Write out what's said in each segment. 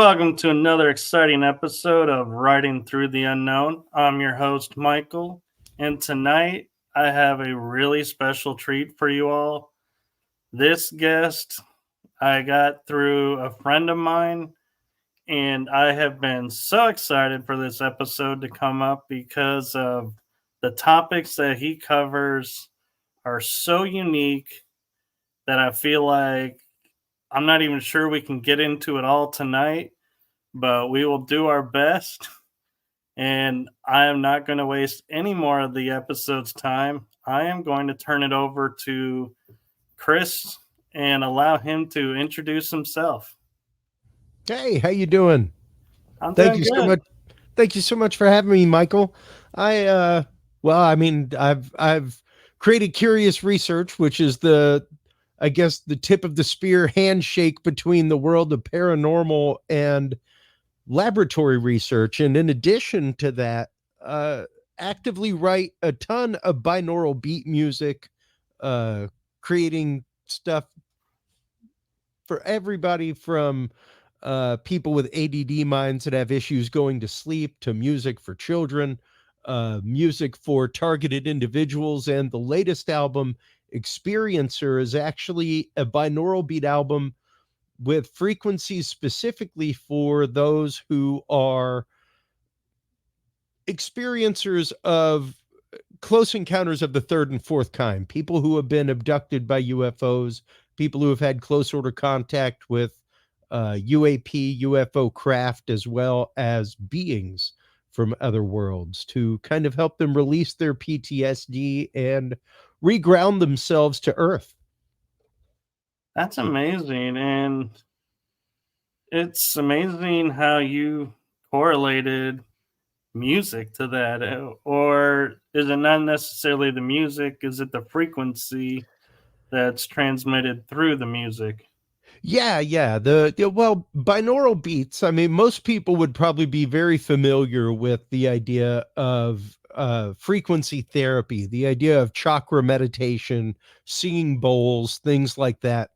Welcome to another exciting episode of Riding Through the Unknown. I'm your host, Michael, and tonight I have a really special treat for you all. This guest I got through a friend of mine, and I have been so excited for this episode to come up because of the topics that he covers are so unique that I feel like I'm not even sure we can get into it all tonight, but we will do our best. And I am not going to waste any more of the episode's time. I am going to turn it over to Chris and allow him to introduce himself. Hey, how you doing? I'm Thank doing you so good. much. Thank you so much for having me, Michael. I've created Curious Research, which is the tip of the spear handshake between the world of paranormal and laboratory research. And in addition to that, actively write a ton of binaural beat music, creating stuff for everybody from people with ADD minds that have issues going to sleep to music for children, music for targeted individuals. And the latest album, Experiencer, is actually a binaural beat album with frequencies specifically for those who are experiencers of close encounters of the third and fourth kind, people who have been abducted by UFOs, people who have had close order contact with UAP, UFO craft, as well as beings from other worlds, to kind of help them release their PTSD and reground themselves to Earth. That's amazing. And it's amazing how you correlated music to that. Or is it not necessarily the music? Is it the frequency that's transmitted through the music? Yeah. Well, binaural beats. I mean, most people would probably be very familiar with the idea of frequency therapy, the idea of chakra meditation, singing bowls, things like that.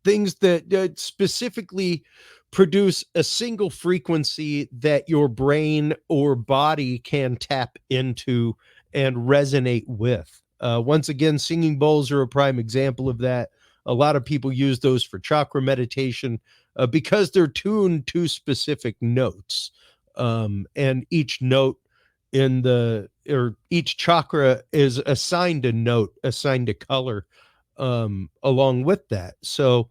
Things that specifically produce a single frequency that your brain or body can tap into and resonate with. Once again, singing bowls are a prime example of that. A lot of people use those for chakra meditation because they're tuned to specific notes. And each note each chakra is assigned a note, assigned a color along with that. So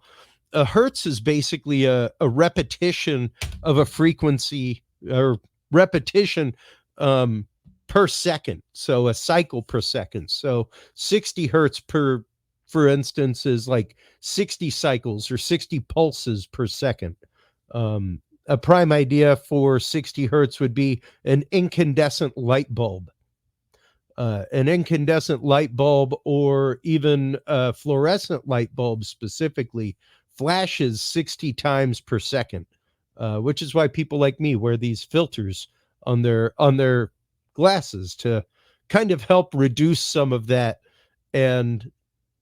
a hertz is basically a repetition of a frequency or repetition per second. So a cycle per second. So 60 hertz for instance, is like 60 cycles or 60 pulses per second. A prime idea for 60 hertz would be an incandescent light bulb. An incandescent light bulb, or even a fluorescent light bulb specifically, flashes 60 times per second, which is why people like me wear these filters on their glasses to kind of help reduce some of that and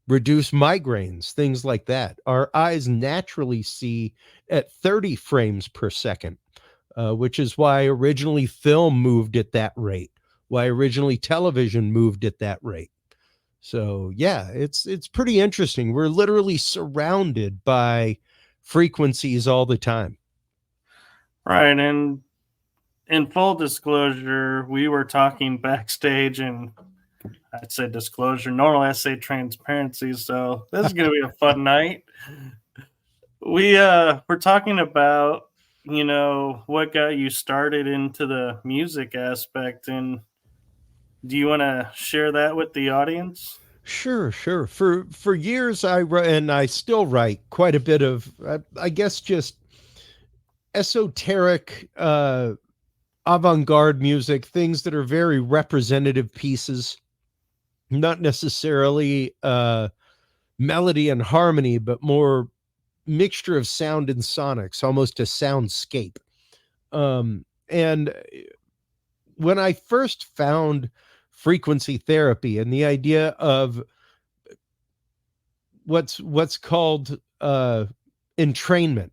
reduce migraines, things like that. Our eyes naturally see at 30 frames per second, which is why originally film moved at that rate, why originally television moved at that rate. So yeah, it's pretty interesting. We're literally surrounded by frequencies all the time. Right. And in full disclosure, we were talking backstage, and I'd say disclosure. Normally I say transparency, so this is gonna be a fun night. We're talking about, what got you started into the music aspect, and do you want to share that with the audience? Sure. For years, and I still write quite a bit of, I guess, just esoteric, avant-garde music, things that are very representative pieces, not necessarily melody and harmony, but more mixture of sound and sonics, almost a soundscape. And when I first found frequency therapy and the idea of what's called entrainment,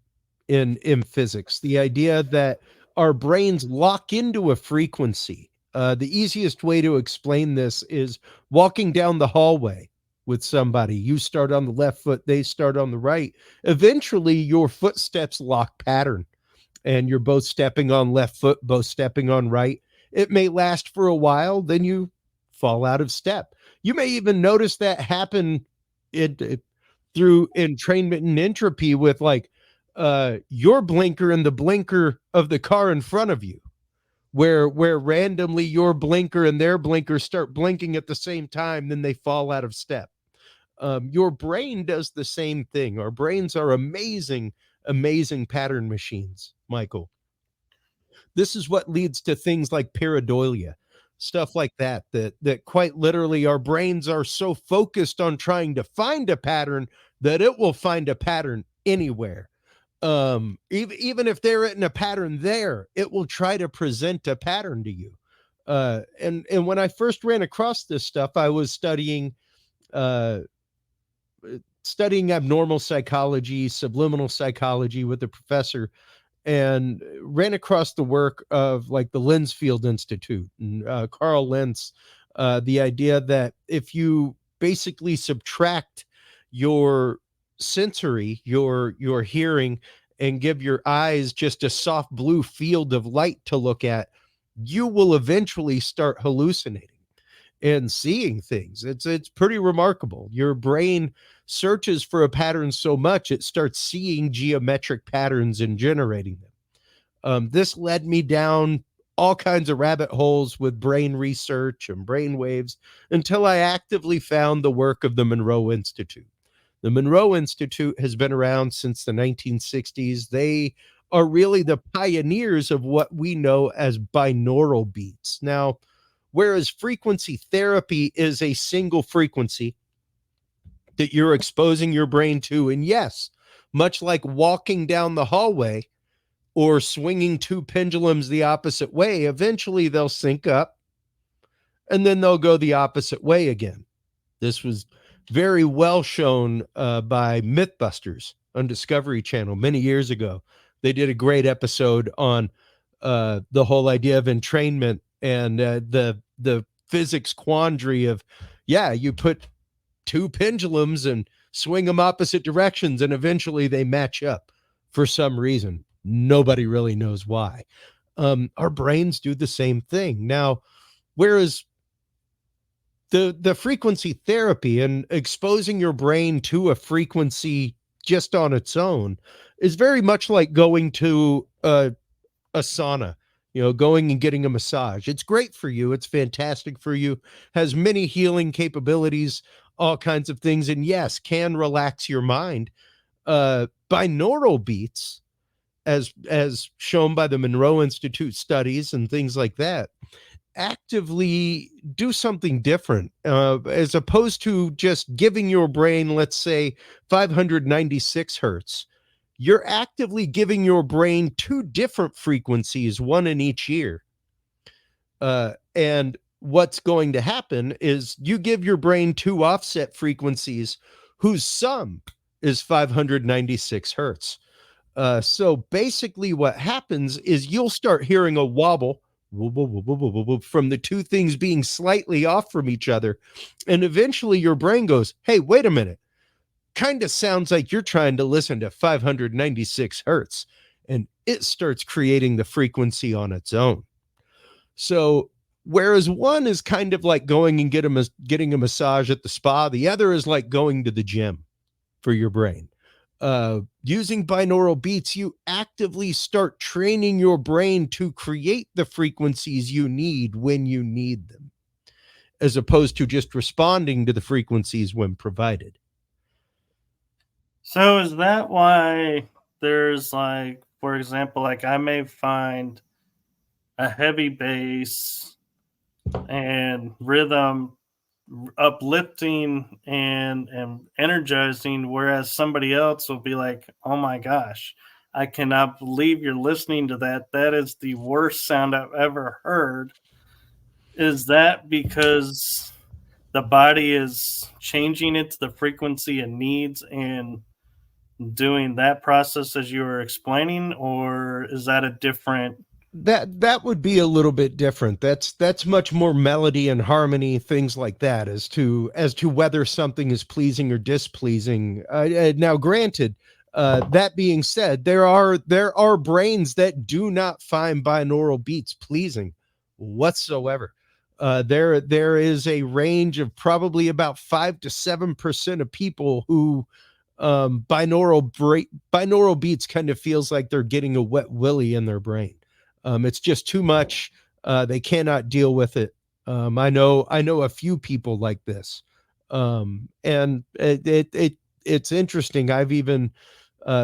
in physics. The idea that our brains lock into a frequency. The easiest way to explain this is walking down the hallway with somebody. You start on the left foot, they start on the right. Eventually, your footsteps lock pattern, and you're both stepping on left foot, both stepping on right. It may last for a while, then you fall out of step. You may even notice that happen through entrainment and entropy with like your blinker and the blinker of the car in front of you, where randomly your blinker and their blinker start blinking at the same time, then they fall out of step. Your brain does the same thing. Our brains are amazing pattern machines, Michael. This is what leads to things like pareidolia, stuff like that, that quite literally our brains are so focused on trying to find a pattern that it will find a pattern anywhere. Even if there isn't a pattern there, it will try to present a pattern to you. And when I first ran across this stuff, I was uh, studying abnormal psychology, subliminal psychology with a professor, and ran across the work of like the Lensfield Institute and Carl Lentz. The idea that if you basically subtract your sensory, your hearing, and give your eyes just a soft blue field of light to look at, you will eventually start hallucinating and seeing things. It's pretty remarkable. Your brain searches for a pattern so much it starts seeing geometric patterns and generating them. This led me down all kinds of rabbit holes with brain research and brain waves until I actively found the work of the Monroe Institute. The Monroe Institute has been around since the 1960s. They are really the pioneers of what we know as binaural beats. Now, whereas frequency therapy is a single frequency that you're exposing your brain to, and yes, much like walking down the hallway or swinging two pendulums the opposite way, eventually they'll sync up and then they'll go the opposite way again. This was very well shown by Mythbusters on Discovery Channel many years ago. They did a great episode on the whole idea of entrainment and the physics quandary of, yeah, you put two pendulums and swing them opposite directions, and eventually they match up for some reason. Nobody really knows why. Our brains do the same thing. Now, whereas the frequency therapy and exposing your brain to a frequency just on its own is very much like going to a sauna, going and getting a massage. It's great for you. It's fantastic for you, has many healing capabilities, all kinds of things. And yes, can relax your mind. Binaural beats, as shown by the Monroe Institute studies and things like that, actively do something different, as opposed to just giving your brain, let's say, 596 hertz. You're actively giving your brain two different frequencies, one in each ear. And what's going to happen is you give your brain two offset frequencies whose sum is 596 hertz. So basically, what happens is you'll start hearing a wobble from the two things being slightly off from each other. And eventually, your brain goes, hey, wait a minute. Kind of sounds like you're trying to listen to 596 hertz. And it starts creating the frequency on its own. So, whereas one is kind of like going and getting a massage at the spa, the other is like going to the gym for your brain. Using binaural beats, you actively start training your brain to create the frequencies you need when you need them, as opposed to just responding to the frequencies when provided. So is that why there's like, for example, like I may find a heavy bass and rhythm uplifting and energizing, whereas somebody else will be like, oh my gosh, I cannot believe you're listening to that. That is the worst sound I've ever heard. Is that because the body is changing it to the frequency it needs, and doing that process as you were explaining, or is that a different? That would be a little bit different. That's much more melody and harmony, things like that, as to whether something is pleasing or displeasing. Now, granted, that being said, there are brains that do not find binaural beats pleasing whatsoever. There is a range of probably about 5 to 7% of people who binaural beats kind of feels like they're getting a wet willy in their brain. It's just too much. They cannot deal with it. I know a few people like this, and it's interesting. I've even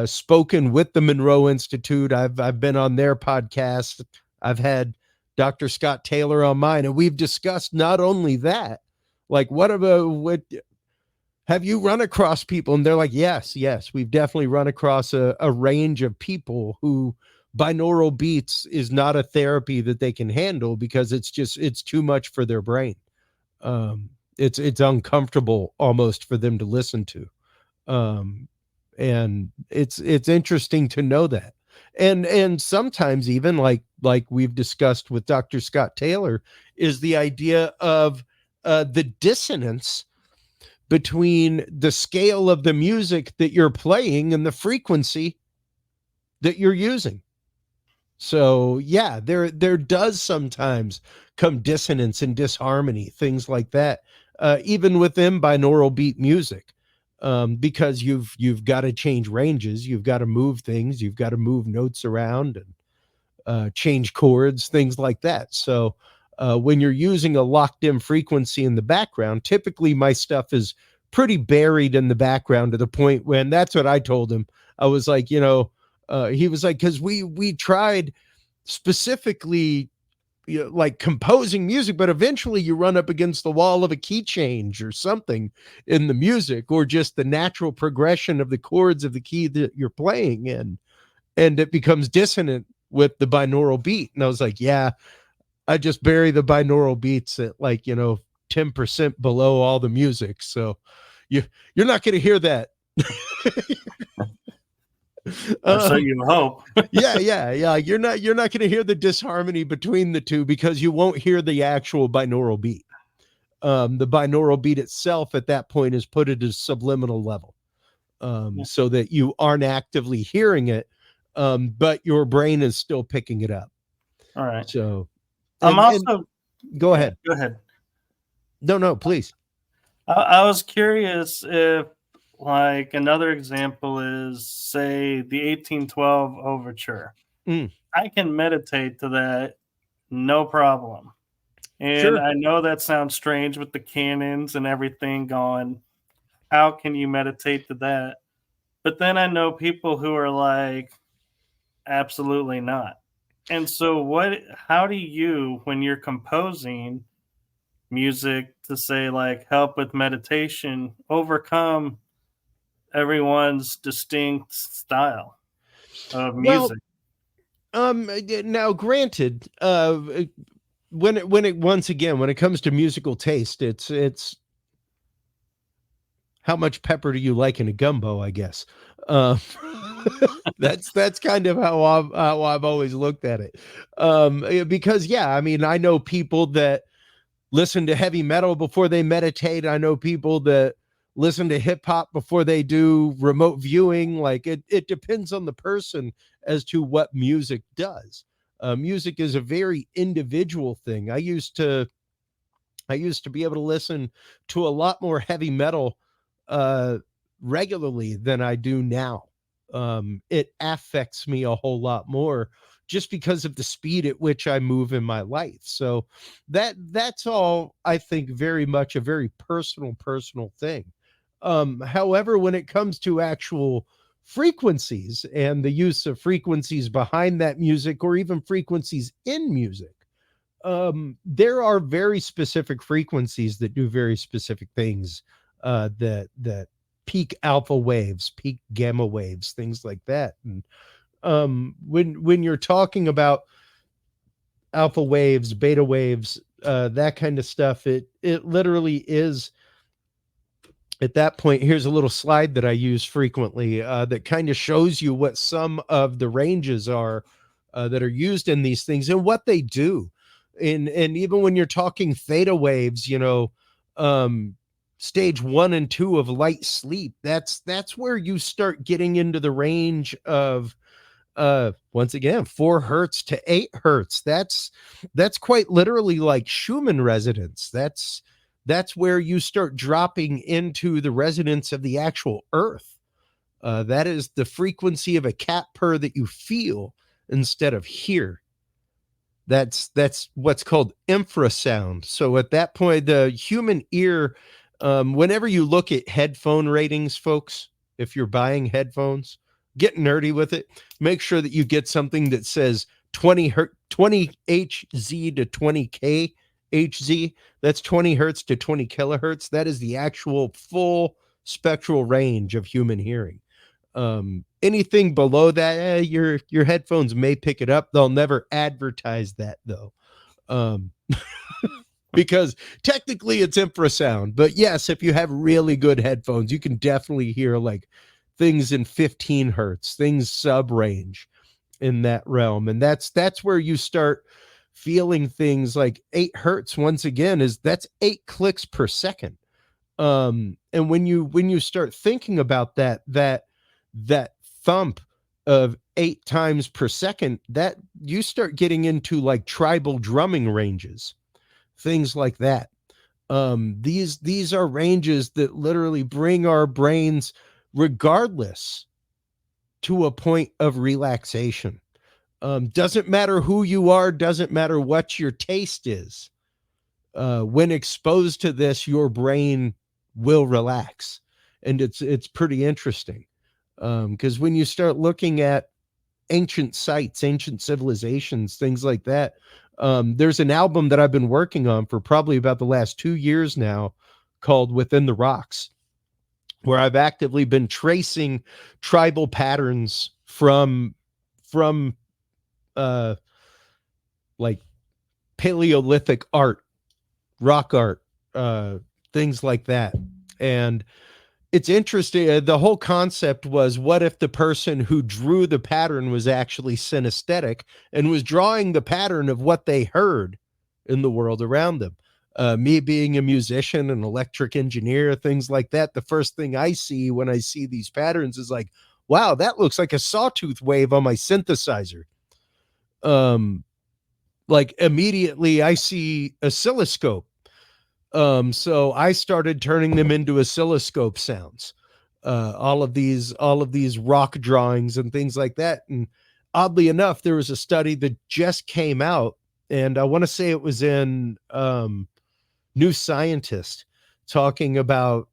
spoken with the Monroe Institute. I've been on their podcast. I've had Dr. Scott Taylor on mine, and we've discussed not only that, like what have you run across people? And they're like, yes, we've definitely run across a range of people who binaural beats is not a therapy that they can handle because it's too much for their brain. It's uncomfortable almost for them to listen to. And it's interesting to know that. And sometimes even like we've discussed with Dr. Scott Taylor is the idea of the dissonance between the scale of the music that you're playing and the frequency that you're using. So yeah, there does sometimes come dissonance and disharmony, things like that, even within binaural beat music, because you've got to change ranges, you've got to move things, you've got to move notes around and change chords, things like that. So when you're using a locked in frequency in the background, typically my stuff is pretty buried in the background to the point when that's what I told him. I was like, he was like, because we tried specifically, like composing music, but eventually you run up against the wall of a key change or something in the music, or just the natural progression of the chords of the key that you're playing in, and it becomes dissonant with the binaural beat. And I was like, yeah, I just bury the binaural beats at 10% below all the music. So you're not going to hear that. Or so you hope. Yeah. You're not going to hear the disharmony between the two because you won't hear the actual binaural beat. The binaural beat itself at that point is put at a subliminal level, so that you aren't actively hearing it, but your brain is still picking it up. All right. So, I'm and also go ahead. Go ahead. No, please. I was curious if, like, another example is, say, the 1812 overture. I can meditate to that, no problem. And Sure. I know that sounds strange with the cannons and everything going. How can you meditate to that? But then I know people who are like, absolutely not. And so, how do you, when you're composing music to say, like, help with meditation, overcome everyone's distinct style of Well, music? now granted, when it once again, when it comes to musical taste, it's how much pepper do you like in a gumbo, I guess. That's kind of how I've always looked at it. Because yeah, I mean, I know people that listen to heavy metal before they meditate. I know people that listen to hip hop before they do remote viewing. Like it depends on the person as to what music does. Music is a very individual thing. I used to be able to listen to a lot more heavy metal regularly than I do now. It affects me a whole lot more just because of the speed at which I move in my life. So that's all, I think, very much a very personal thing. However, when it comes to actual frequencies and the use of frequencies behind that music or even frequencies in music, there are very specific frequencies that do very specific things, that peak alpha waves, peak gamma waves, things like that. And when you're talking about alpha waves, beta waves, that kind of stuff, it literally is at that point, here's a little slide that I use frequently that kind of shows you what some of the ranges are that are used in these things and what they do. And even when you're talking theta waves, um, stage 1 and 2 of light sleep, that's where you start getting into the range of once again 4 hertz to 8 hertz. That's quite literally like Schumann resonance. That's where you start dropping into the resonance of the actual earth. That is the frequency of a cat purr that you feel instead of hear. That's what's called infrasound. So at that point, the human ear, whenever you look at headphone ratings, folks, if you're buying headphones, get nerdy with it. Make sure that you get something that says 20 Hz to 20 kHz. That's 20 hertz to 20 kilohertz. That is the actual full spectral range of human hearing. Anything below that, your headphones may pick it up. They'll never advertise that though. Because technically it's infrasound. But yes, if you have really good headphones, you can definitely hear like things in 15 hertz, things sub range in that realm. And that's where you start feeling things like 8 hertz. Once again, that's 8 clicks per second. And when you start thinking about that thump of 8 times per second, that you start getting into like tribal drumming ranges, things like that. These are ranges that literally bring our brains, regardless, to a point of relaxation. Doesn't matter who you are, doesn't matter what your taste is. When exposed to this, your brain will relax, and it's pretty interesting. Because when you start looking at ancient sites, ancient civilizations, things like that, there's an album that I've been working on for probably about the last 2 years now called Within the Rocks, where I've actively been tracing tribal patterns from like Paleolithic art, rock art, things like that. And it's interesting. The whole concept was, what if the person who drew the pattern was actually synesthetic and was drawing the pattern of what they heard in the world around them? Me being a musician, an electric engineer, things like that, the first thing I see when I see these patterns is like, wow, that looks like a sawtooth wave on my synthesizer. Like immediately I see oscilloscope. So I started turning them into oscilloscope sounds. All of these rock drawings and things like that. And oddly enough, there was a study that just came out, and I want to say it was in New Scientist, talking about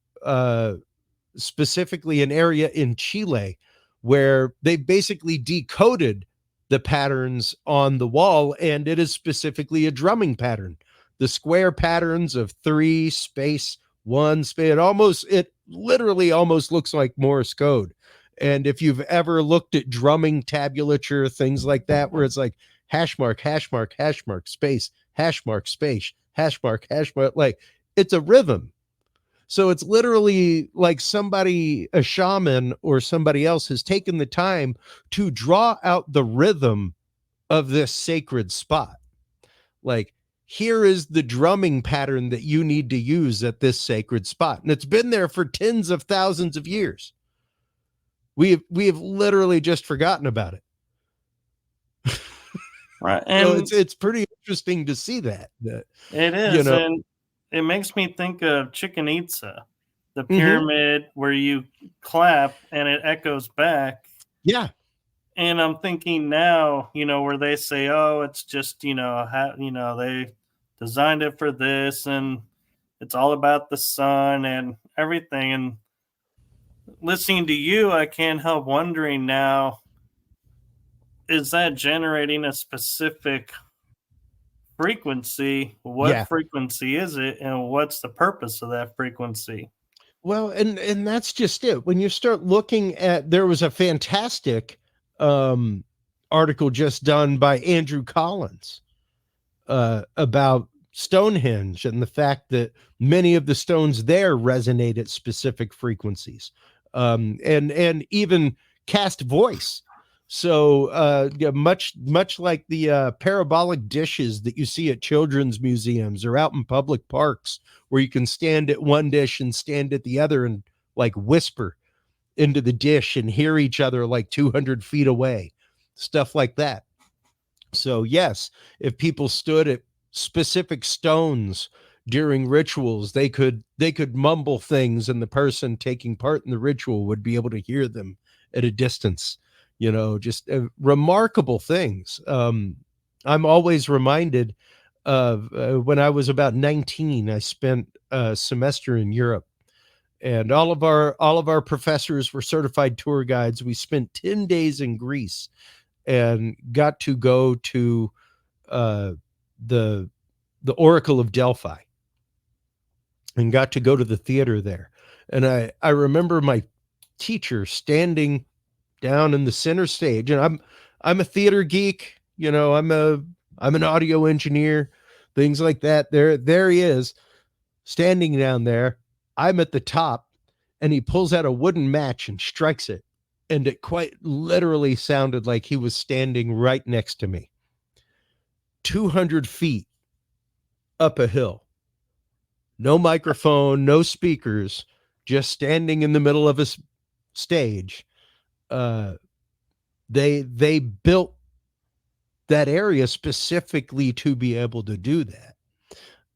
specifically an area in Chile where they basically decoded the patterns on the wall, and it is specifically a drumming pattern. The square patterns of 3 space 1 space, it literally almost looks like Morse code. And if you've ever looked at drumming tabulature, things like that, where it's like hash mark, hash mark, hash mark, space, hash mark, space, hash mark, like it's a rhythm. So it's literally like somebody, a shaman or somebody else, has taken the time to draw out the rhythm of this sacred spot. Like, here is the drumming pattern that you need to use at this sacred spot. And it's been there for tens of thousands of years. We have literally just forgotten about it. Right. And so it's pretty interesting to see that it is. And it makes me think of Chichen Itza, the pyramid where you clap and it echoes back. Yeah. And I'm thinking now, where they say, oh, it's just, they designed it for this and it's all about the sun and everything. And listening to you, I can't help wondering now, is that generating a specific frequency? What frequency is it, and what's the purpose of that frequency? Well, and that's just it. When you start looking at, there was a fantastic article just done by Andrew Collins about Stonehenge and the fact that many of the stones there resonate at specific frequencies, and even cast voice. So yeah, much like the parabolic dishes that you see at children's museums or out in public parks, where you can stand at one dish and stand at the other and like whisper into the dish and hear each other like 200 feet away, stuff like that. So yes, if people stood at specific stones during rituals, they could mumble things, and the person taking part in the ritual would be able to hear them at a distance. Just remarkable things. I'm always reminded of when I was about 19. I spent a semester in Europe, and all of our professors were certified tour guides. We spent 10 days in Greece and got to go to uh, the the Oracle of Delphi and got to go to the theater there. And I remember my teacher standing down in the center stage, and I'm a theater geek. I'm an audio engineer, things like that. There he is standing down there. I'm at the top, and he pulls out a wooden match and strikes it. And it quite literally sounded like he was standing right next to me, 200 feet up a hill. No microphone, no speakers, just standing in the middle of a stage. Uh, they built that area specifically to be able to do that.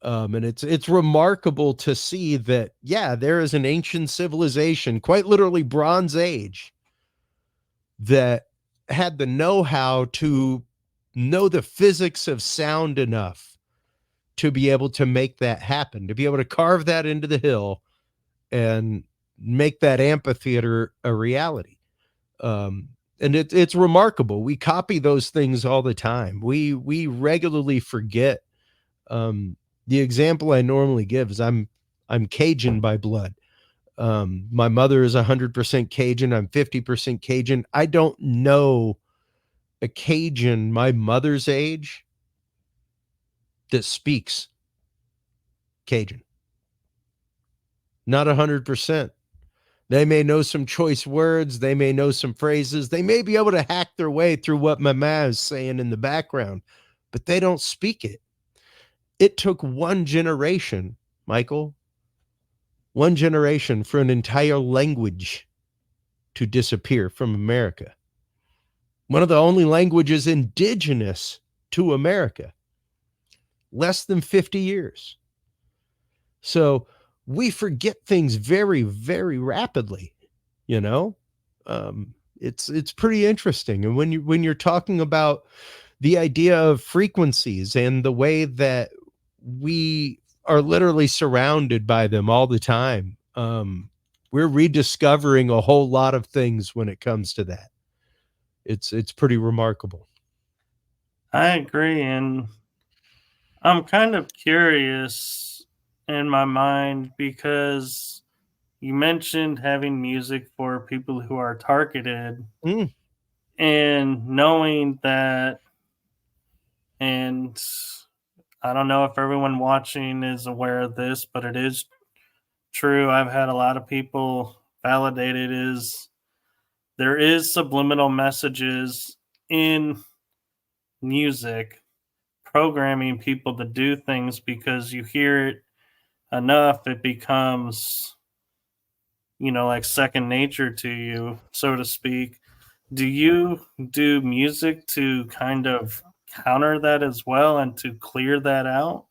And it's remarkable to see that, yeah, there is an ancient civilization, quite literally Bronze Age, that had the know-how to know the physics of sound enough to be able to make that happen, to be able to carve that into the hill and make that amphitheater a reality. And it's remarkable. We copy those things all the time. We regularly forget. The example I normally give is I'm Cajun by blood. My mother is 100% Cajun. I'm 50% Cajun. I don't know a Cajun my mother's age that speaks Cajun. Not 100%. They may know some choice words. They may know some phrases. They may be able to hack their way through what mama is saying in the background, but they don't speak it. It took one generation, Michael, one generation for an entire language to disappear from America. One of the only languages indigenous to America. Less than 50 years. So we forget things very, very rapidly, you know? It's pretty interesting. And when you're talking about the idea of frequencies and the way that we are literally surrounded by them all the time, we're rediscovering a whole lot of things when it comes to that. It's pretty remarkable. I agree, and I'm kind of curious in my mind because you mentioned having music for people who are targeted, Mm. and knowing that, and I don't know if everyone watching is aware of this, but it is true. I've had a lot of people validate it is there is subliminal messages in music programming people to do things because you hear it enough, it becomes, like second nature to you, so to speak. Do you do music to kind of counter that as well and to clear that out?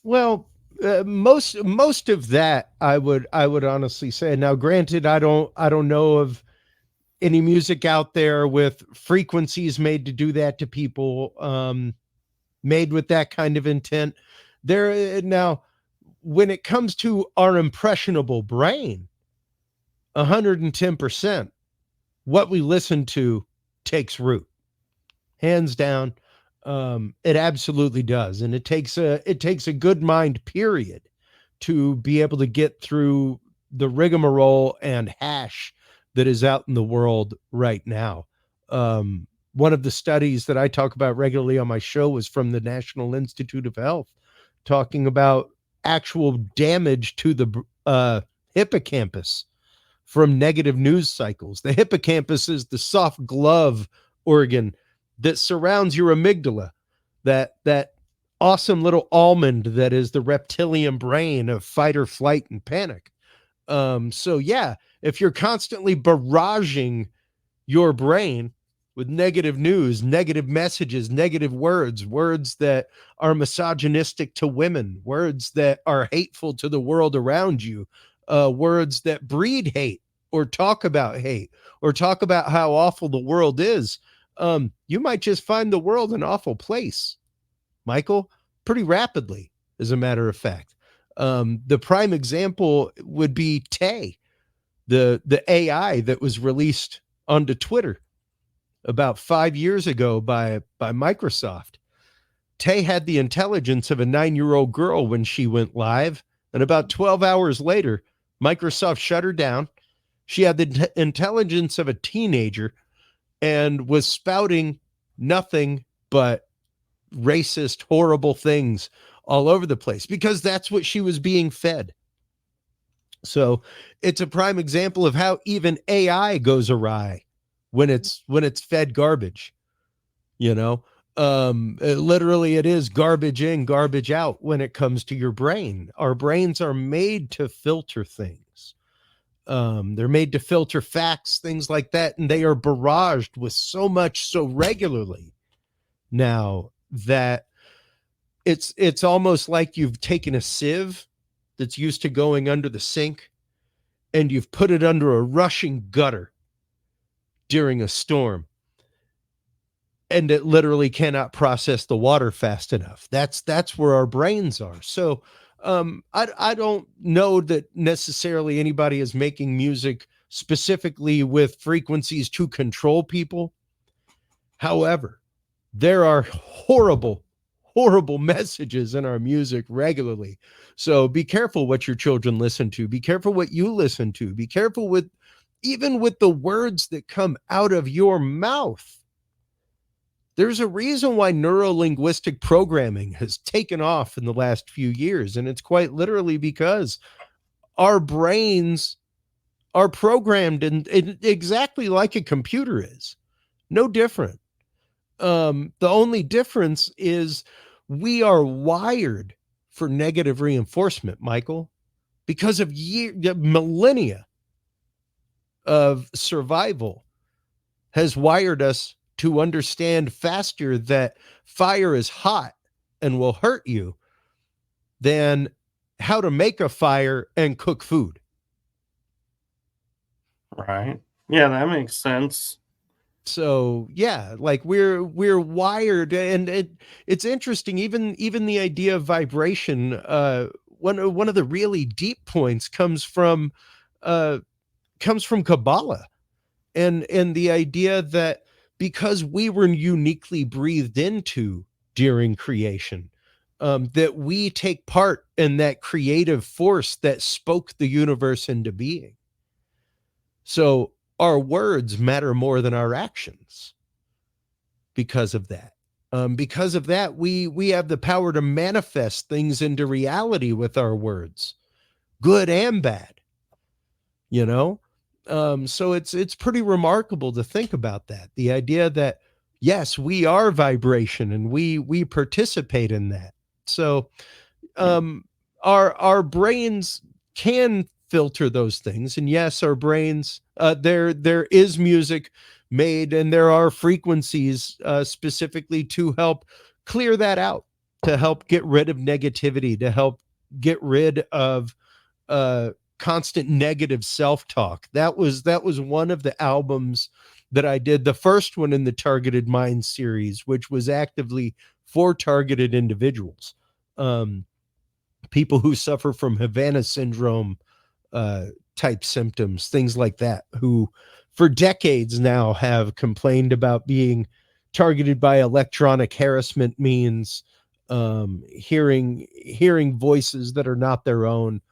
Well, most of that I would honestly say. Now, granted, I don't know of any music out there with frequencies made to do that to people, made with that kind of intent. There now, when it comes to our impressionable brain, 110%, what we listen to takes root, hands down. It absolutely does, and it takes a good mind period to be able to get through the rigmarole and hash that is out in the world right now. One of the studies that I talk about regularly on my show was from the National Institute of Health. talking about actual damage to the hippocampus from negative news cycles. The hippocampus is the soft glove organ that surrounds your amygdala, that awesome little almond that is the reptilian brain of fight or flight and panic. So yeah, if you're constantly barraging your brain with negative news, negative messages, negative words, words that are misogynistic to women, words that are hateful to the world around you, words that breed hate or talk about hate or talk about how awful the world is, you might just find the world an awful place, Michael, pretty rapidly, as a matter of fact. The prime example would be Tay, the AI that was released onto Twitter about 5 years ago by Microsoft. Tay had the intelligence of a 9-year-old girl when she went live, and about 12 hours later, Microsoft shut her down. She had the intelligence of a teenager and was spouting nothing but racist, horrible things all over the place because that's what she was being fed. So it's a prime example of how even AI goes awry when it's fed garbage. Literally it is garbage in, garbage out when it comes to your brain. Our brains are made to filter things. They're made to filter facts, things like that, and they are barraged with so much so regularly now that it's almost like you've taken a sieve that's used to going under the sink and you've put it under a rushing gutter during a storm, and it literally cannot process the water fast enough. That's where our brains are. So I don't know that necessarily anybody is making music specifically with frequencies to control people. However, there are horrible messages in our music regularly. So be careful what your children listen to. Be careful what you listen to. Be careful with even with the words that come out of your mouth. There's a reason why neuro-linguistic programming has taken off in the last few years, and it's quite literally because our brains are programmed in exactly like a computer is. No different. The only difference is we are wired for negative reinforcement, Michael, because of millennia of survival has wired us to understand faster that fire is hot and will hurt you than how to make a fire and cook food. Right. Yeah, that makes sense. So yeah, like we're wired, and it's interesting. Even the idea of vibration. One of the really deep points comes from Kabbalah, and the idea that because we were uniquely breathed into during creation, that we take part in that creative force that spoke the universe into being. So our words matter more than our actions because of that. Because of that, we have the power to manifest things into reality with our words, good and bad. So it's pretty remarkable to think about that. The idea that yes, we are vibration and we participate in that. So our brains can filter those things, and yes, our brains there is music made and there are frequencies specifically to help clear that out, to help get rid of negativity, to help get rid of constant negative self-talk. That was one of the albums that I did, the first one in the Targeted Mind series, which was actively for targeted individuals, people who suffer from Havana syndrome type symptoms, things like that, who for decades now have complained about being targeted by electronic harassment means, hearing voices that are not their own,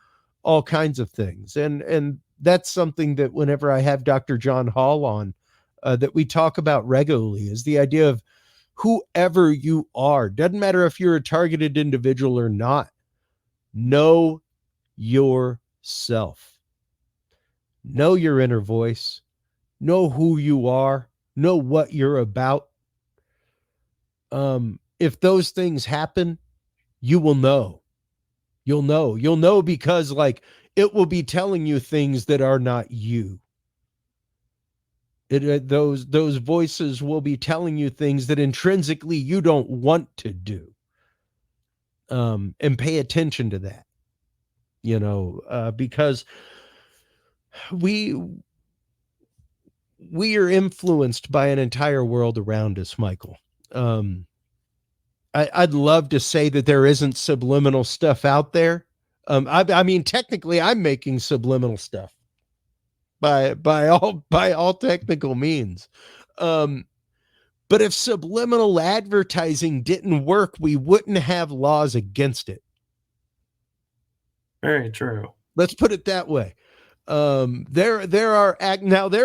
all kinds of things. And that's something that whenever I have Dr. John Hall on, that we talk about regularly, is the idea of whoever you are. Doesn't matter if you're a targeted individual or not. Know yourself. Know your inner voice. Know who you are. Know what you're about. If those things happen, you will know. You'll know because like it will be telling you things that are not you. Those voices will be telling you things that intrinsically you don't want to do. And pay attention to that, because we are influenced by an entire world around us, Michael. I'd love to say that there isn't subliminal stuff out there. I mean, technically, I'm making subliminal stuff by all technical means. But if subliminal advertising didn't work, we wouldn't have laws against it. Very true. Let's put it that way. There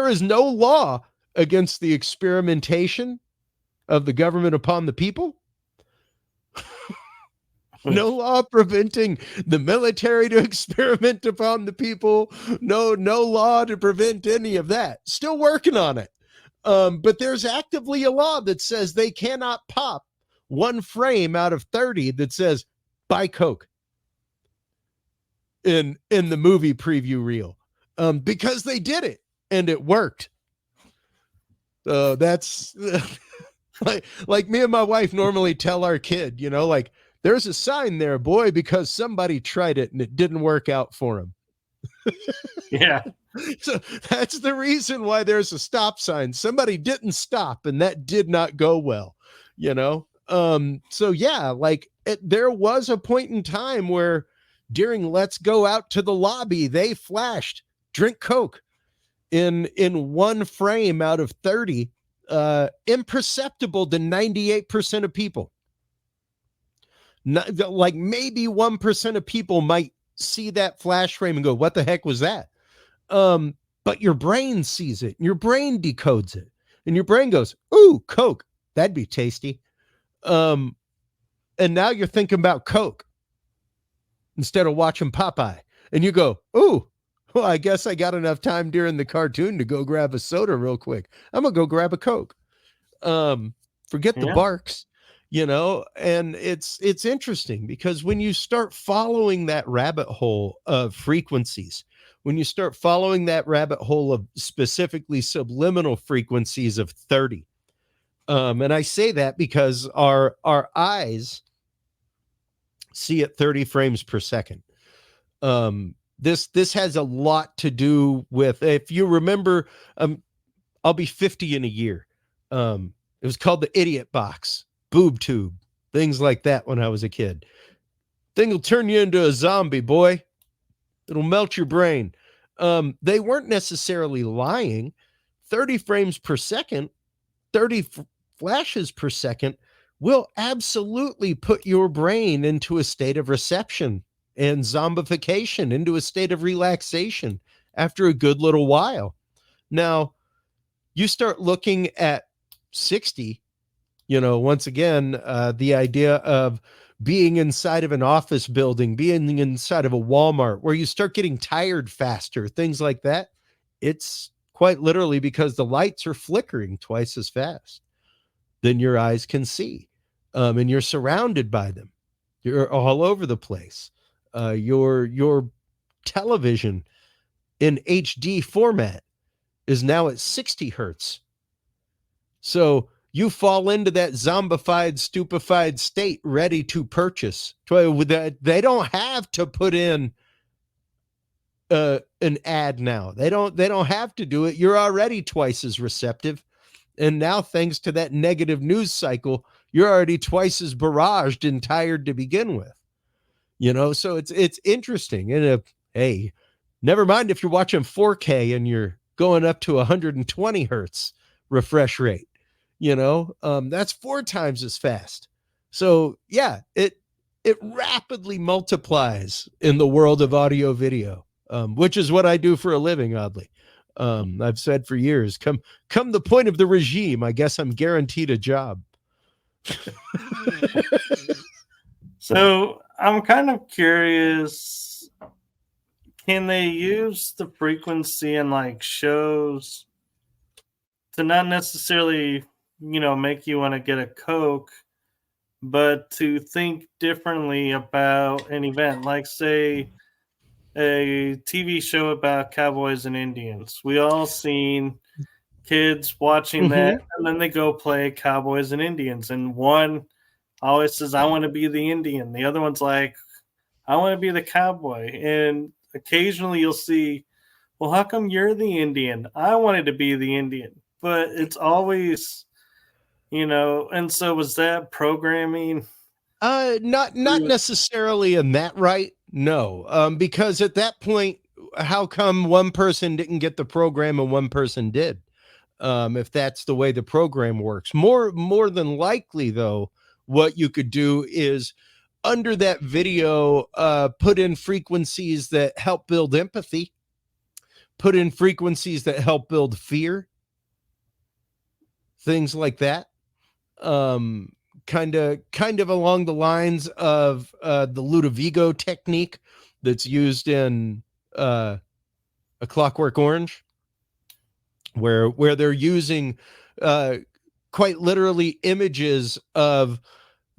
is no law against the experimentation of the government upon the people. No law preventing the military to experiment upon the people. No law to prevent any of that. Still working on it. But there's actively a law that says they cannot pop one frame out of 30 that says buy Coke in the movie preview reel, because they did it and it worked. That's like me and my wife normally tell our kid, like there's a sign there, boy, because somebody tried it and it didn't work out for him. Yeah. So that's the reason why there's a stop sign. Somebody didn't stop and that did not go well, So yeah, like there was a point in time where during Let's Go Out to the Lobby, they flashed drink Coke in one frame out of 30, imperceptible to 98% of people. Not, like maybe 1% of people might see that flash frame and go, what the heck was that? But your brain sees it, and your brain decodes it, and your brain goes, ooh, Coke, that'd be tasty. And now you're thinking about Coke instead of watching Popeye, and you go, ooh, well, I guess I got enough time during the cartoon to go grab a soda real quick. I'm gonna go grab a Coke. Forget the barks, and it's interesting because when you start following that rabbit hole of frequencies, when you start following that rabbit hole of specifically subliminal frequencies of 30, and I say that because our eyes see at 30 frames per second. This has a lot to do with, if you remember, I'll be 50 in a year. It was called the idiot box, boob tube, things like that when I was a kid. Thing will turn you into a zombie, boy. It'll melt your brain. They weren't necessarily lying. 30 frames per second, 30 flashes per second will absolutely put your brain into a state of reception and zombification, into a state of relaxation after a good little while. Now, you start looking at 60, once again, the idea of being inside of an office building, being inside of a Walmart, where you start getting tired faster, things like that. It's quite literally because the lights are flickering twice as fast than your eyes can see. And you're surrounded by them. You're all over the place. Your television in HD format is now at 60 hertz. So you fall into that zombified, stupefied state, ready to purchase. They don't have to put in an ad now. They don't have to do it. You're already twice as receptive. And now, thanks to that negative news cycle, you're already twice as barraged and tired to begin with. So it's interesting. And hey, never mind if you're watching 4K and you're going up to 120 hertz refresh rate. That's 4 times as fast. So yeah, it rapidly multiplies in the world of audio video, which is what I do for a living, oddly. I've said for years, come the point of the regime, I guess I'm guaranteed a job. So I'm kind of curious, can they use the frequency in like shows to not necessarily, make you want to get a Coke, but to think differently about an event, like say a TV show about cowboys and Indians. We all seen kids watching that, Hmm. and then they go play cowboys and Indians, and one always says, "I want to be the Indian." The other one's like, "I want to be the cowboy." And occasionally you'll see, "Well, how come you're the Indian? I wanted to be the Indian." But it's always, and so was that programming? Not necessarily in that right. No, because at that point, how come one person didn't get the program and one person did? If that's the way the program works, more than likely, though, what you could do is under that video, put in frequencies that help build empathy, put in frequencies that help build fear, things like that. um kind of along the lines of the Ludovico technique that's used in uh A Clockwork Orange, where they're using uh quite literally images of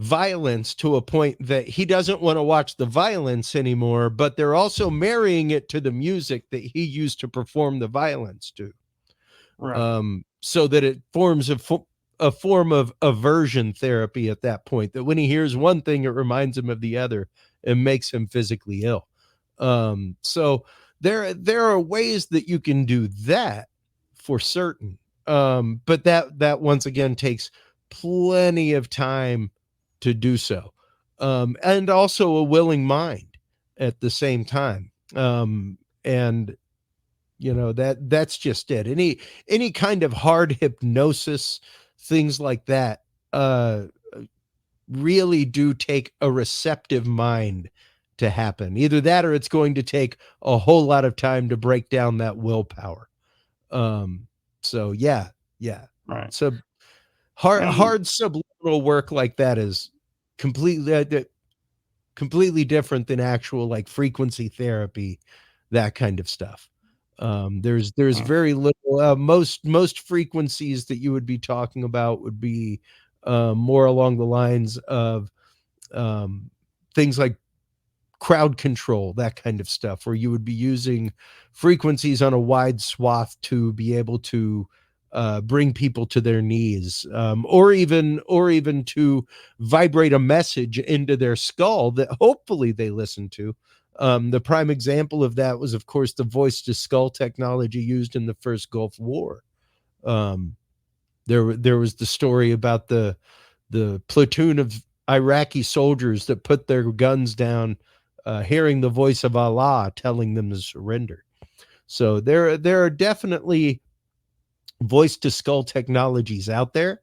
violence to a point that he doesn't want to watch the violence anymore, but they're also marrying it to the music that he used to perform the violence to, Right, so that it forms a form of aversion therapy at that point. That when he hears one thing, it reminds him of the other and makes him physically ill. So there are ways that you can do that for certain. But that once again takes plenty of time to do so, and also a willing mind at the same time. And that's just it. Any kind of hard hypnosis, things like that, uh really do take a receptive mind to happen. Either that, or it's going to take a whole lot of time to break down that willpower. So yeah. right. So hard And hard subliminal work like that is completely completely different than actual like frequency therapy, that kind of stuff. There's mm, very little. Most frequencies that you would be talking about would be more along the lines of um, things like crowd control, that kind of stuff, where you would be using frequencies on a wide swath to be able to bring people to their knees, or even to vibrate a message into their skull that hopefully they listen to. The prime example of that was, of course, the voice to skull technology used in the first Gulf War. Um, there was the story about the platoon of Iraqi soldiers that put their guns down, hearing the voice of Allah telling them to surrender. So there are definitely voice to skull technologies out there.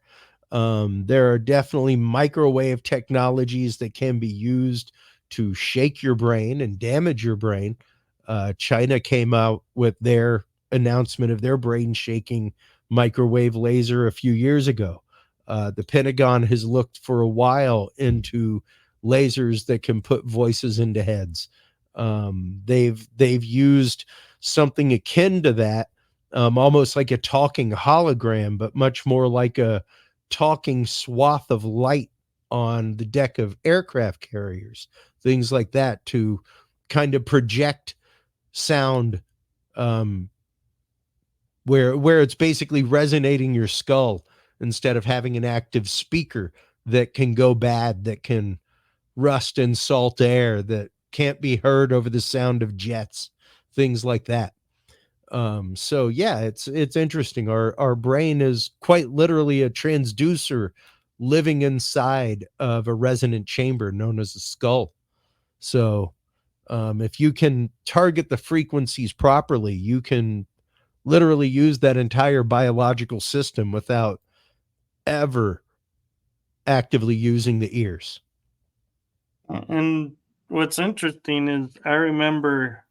There are definitely microwave technologies that can be used to shake your brain and damage your brain. China came out with their announcement of their brain shaking microwave laser a few years ago. The Pentagon has looked for a while into lasers that can put voices into heads. They've used something akin to that, almost like a talking hologram, but much more like a talking swath of light on the deck of aircraft carriers, things like that, to kind of project sound, um, where it's basically resonating your skull instead of having an active speaker that can go bad, that can rust and salt air, that can't be heard over the sound of jets, things like that. So yeah, it's interesting. Our brain is quite literally a transducer living inside of a resonant chamber known as a skull. So if you can target the frequencies properly, you can literally use that entire biological system without ever actively using the ears. and what's interesting is I remember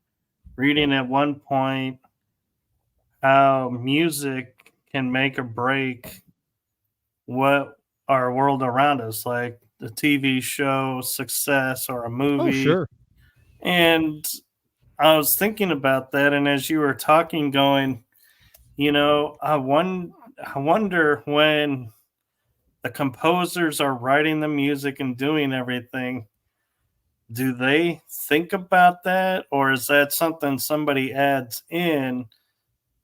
reading at one point how music can make or break what our world around us, like the TV show Success or a Oh, movie. sure. And I was thinking about that, and as you were talking, going, I wonder when the composers are writing the music and doing everything, do they think about that, or is that something somebody adds in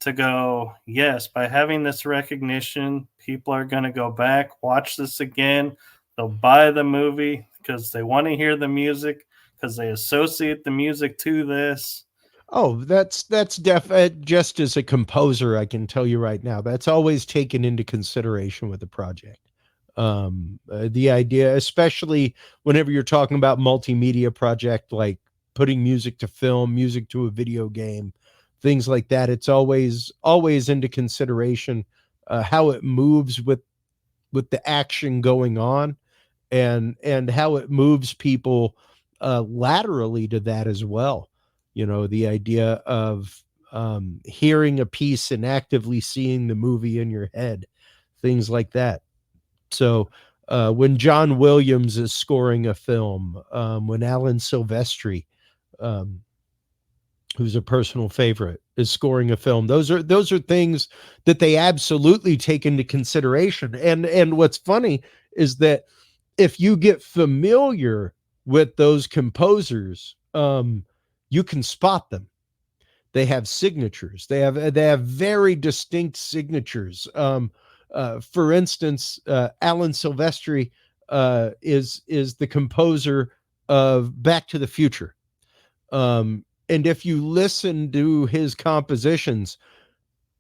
to go, yes, by having this recognition, people are going to go back, watch this again. They'll buy the movie because they want to hear the music, because they associate the music to this. Oh, that's just as a composer, I can tell you right now, that's always taken into consideration with the project. The idea, especially whenever you're talking about multimedia project, like putting music to film, music to a video game, things like that, it's always into consideration how it moves with the action going on, and how it moves people laterally to that as well. The idea of hearing a piece and actively seeing the movie in your head, things like that. So when John Williams is scoring a film, when Alan Silvestri, um, who's a personal favorite, is scoring a film, those are things that they absolutely take into consideration. And what's funny is that if you get familiar with those composers, you can spot them. They have signatures. They have very distinct signatures. For instance, Alan Silvestri is the composer of Back to the Future. And if you listen to his compositions,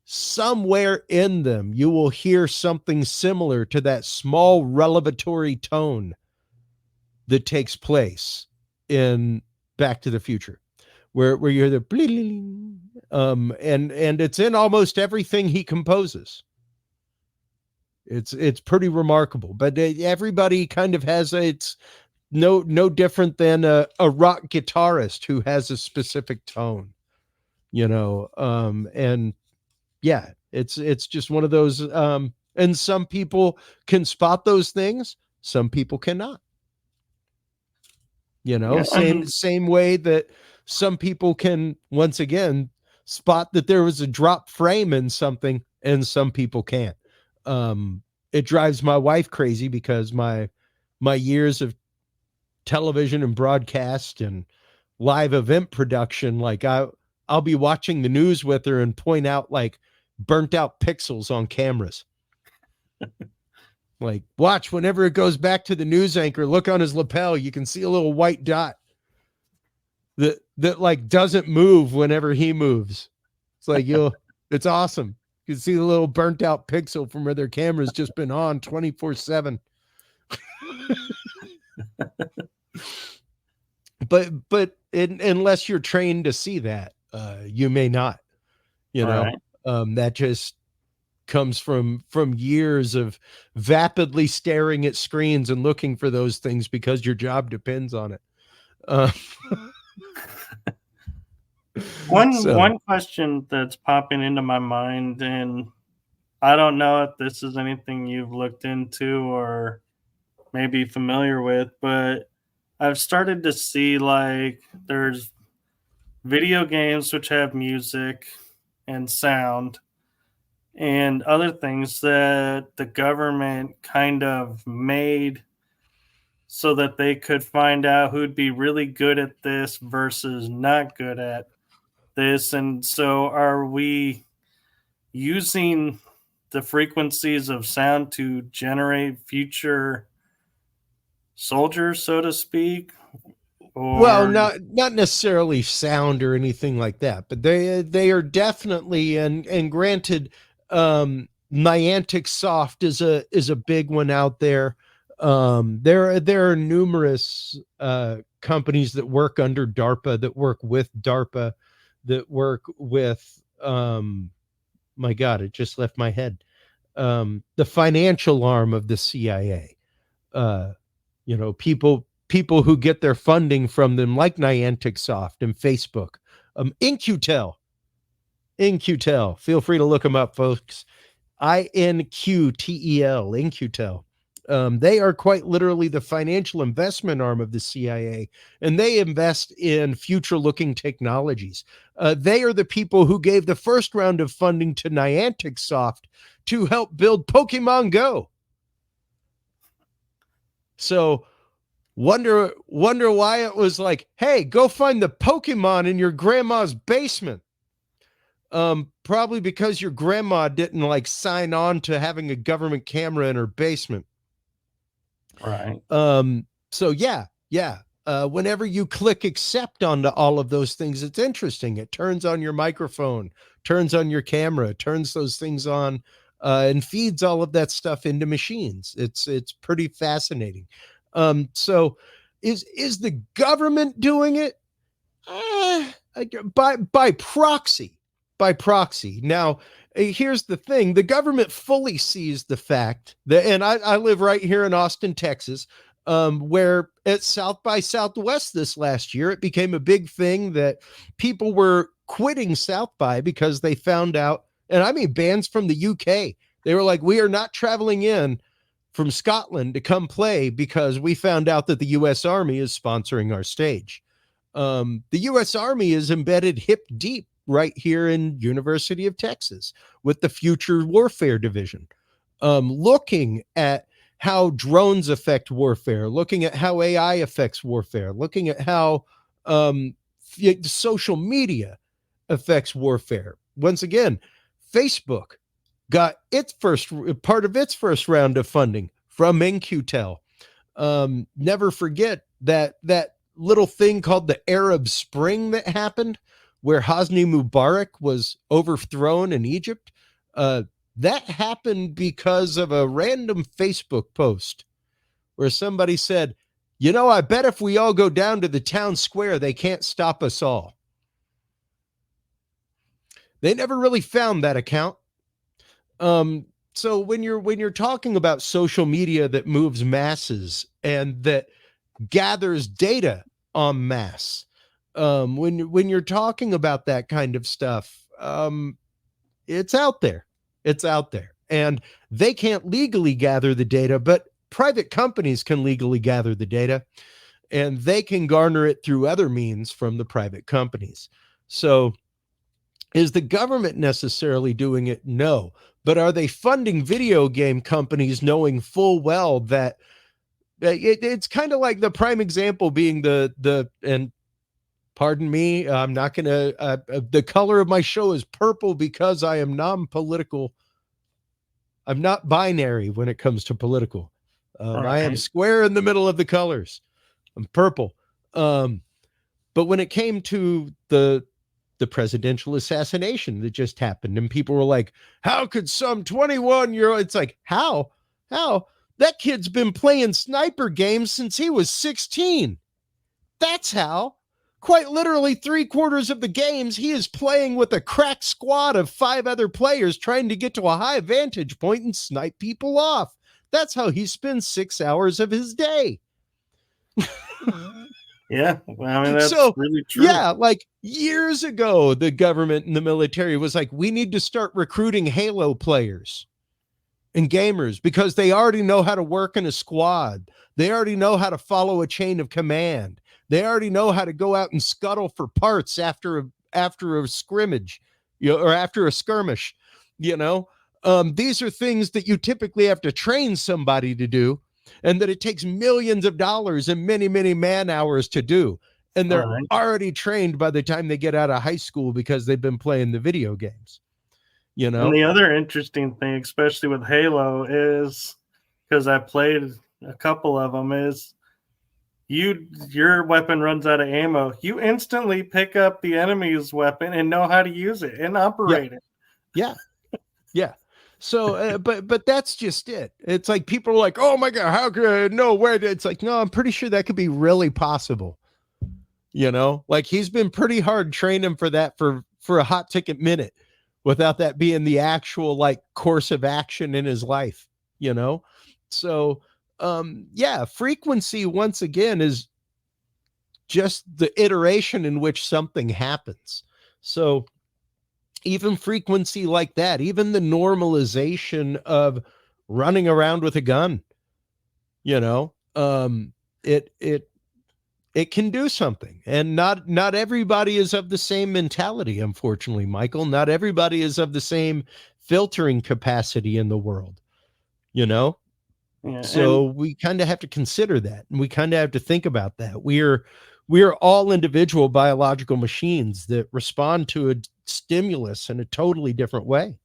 somewhere in them you will hear something similar to that small revelatory tone that takes place in Back to the Future, where you hear the bling, and it's in almost everything he composes. It's pretty remarkable, but everybody kind of has it's no different than a rock guitarist who has a specific tone, and yeah, it's just one of those, and some people can spot those things, some people cannot. Yeah, Same way that some people can, once again, spot that there was a drop frame in something and some people can't. It drives my wife crazy because my years of television and broadcast and live event production, like I'll be watching the news with her and point out like burnt out pixels on cameras. Like, watch, whenever it goes back to the news anchor, look on his lapel, you can see a little white dot that like doesn't move whenever he moves. It's like, it's awesome. You can see the little burnt out pixel from where their camera's just been on 24/7. But unless you're trained to see that, you may not. right. That just comes from years of vapidly staring at screens and looking for those things because your job depends on it. Uh, One so one question that's popping into my mind, and I don't know if this is anything you've looked into or maybe familiar with, but I've started to see like there's video games which have music and sound and other things that the government kind of made so that they could find out who'd be really good at this versus not good at this. And so, are we using the frequencies of sound to generate future soldiers, so to speak? well, Or, not necessarily sound or anything like that, but they are definitely, and granted, Niantic Soft is a big one out there. There are numerous companies that work under DARPA, that work with DARPA, that work with my God, it just left my head. The financial arm of the CIA. Uh, people who get their funding from them, like Niantic Soft and Facebook, InQtel. Feel free to look them up, folks. INQTEL, InQtel. They are quite literally the financial investment arm of the CIA, and they invest in future-looking technologies. They are the people who gave the first round of funding to Niantic Soft to help build Pokemon Go. So wonder why it was like, hey, go find the Pokemon in your grandma's basement. Probably because your grandma didn't like sign on to having a government camera in her basement. Right. So yeah. Whenever you click accept onto all of those things, it's interesting. It turns on your microphone, turns on your camera, turns those things on, and feeds all of that stuff into machines. It's pretty fascinating. So is the government doing it? By proxy. By proxy. Now, here's the thing. The government fully sees the fact that, and I live right here in Austin, Texas, where at South by Southwest this last year, it became a big thing that people were quitting South by because they found out, and I mean bands from the UK, they were like, we are not traveling in from Scotland to come play because we found out that the U.S. Army is sponsoring our stage. The U.S. Army is embedded hip deep right here in University of Texas with the Future Warfare Division, looking at how drones affect warfare, looking at how AI affects warfare, looking at how social media affects warfare. Once again, Facebook got its first part of its first round of funding from NQTEL. Never forget that little thing called the Arab Spring that happened, where Hosni Mubarak was overthrown in Egypt. That happened because of a random Facebook post where somebody said, you know, I bet if we all go down to the town square, they can't stop us all. They never really found that account. So when you're talking about social media that moves masses and that gathers data en masse, when you're talking about that kind of stuff, it's out there. It's out there. And they can't legally gather the data, but private companies can legally gather the data, and they can garner it through other means from the private companies. So is the government necessarily doing it? No. But are they funding video game companies knowing full well that it's kind of like the prime example being and pardon me, I'm not going to, the color of my show is purple because I am non-political. I'm not binary when it comes to political. I am square in the middle of the colors. I'm purple. But when it came to the presidential assassination that just happened, and people were like, how could some 21-year-old, it's like, how that kid's been playing sniper games since he was 16. That's how. Quite literally 3/4 of the games he is playing with a crack squad of 5 other players trying to get to a high vantage point and snipe people off. That's how he spends 6 hours of his day. Yeah, well, I mean, that's really true. Yeah, like years ago, the government and the military was like, we need to start recruiting Halo players and gamers because they already know how to work in a squad. They already know how to follow a chain of command. They already know how to go out and scuttle for parts after a scrimmage, or after a skirmish. These are things that you typically have to train somebody to do, and that it takes millions of dollars and many, many man hours to do. And they're already trained by the time they get out of high school because they've been playing the video games. And the other interesting thing, especially with Halo, is because I played a couple of them, is your weapon runs out of ammo, you instantly pick up the enemy's weapon and know how to use it and operate it. Yeah. So, but that's just it. It's like people are like, oh my God, how could I know where? It's like, no, I'm pretty sure that could be really possible. Like he's been pretty hard training for that for a hot ticket minute without that being the actual like course of action in his life, So, frequency once again is just the iteration in which something happens. So even frequency like that, even the normalization of running around with a gun, you know. It can do something, and not everybody is of the same mentality, unfortunately, Michael. Not everybody is of the same filtering capacity in the world, you know. Yeah, So and we kind of have to consider that, and we kind of have to think about that. We are all individual biological machines that respond to a stimulus in a totally different way.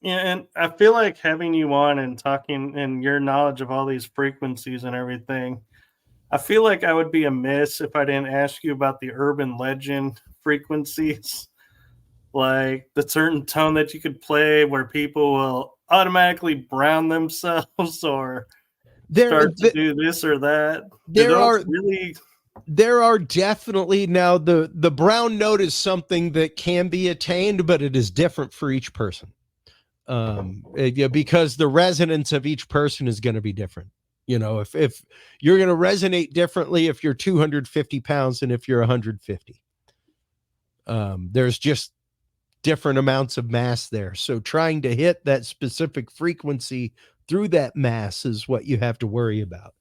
yeah, and I feel like having you on and talking and your knowledge of all these frequencies and everything, I feel like I would be amiss if I didn't ask you about the urban legend frequencies, like the certain tone that you could play where people will automatically brown themselves or There, start to do this or that. Do there those are really? there are definitely, now the brown note is something that can be attained, but it is different for each person. Yeah, because the resonance of each person is going to be different. You know, if you're going to resonate differently if you're 250 pounds and if you're 150, there's just different amounts of mass there. So trying to hit that specific frequency through that mass is what you have to worry about.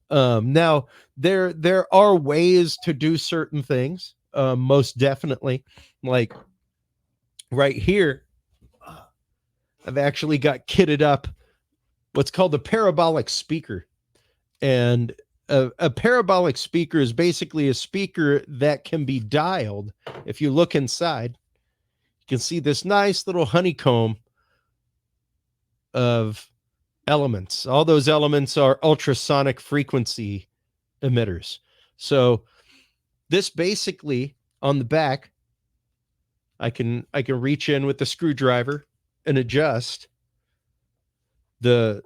Now there are ways to do certain things. Most definitely, like right here, I've actually got kitted up what's called a parabolic speaker. And a parabolic speaker is basically a speaker that can be dialed. If you look inside, you can see this nice little honeycomb of elements. All those elements are ultrasonic frequency emitters. So this basically, on the back, I can reach in with the screwdriver and adjust the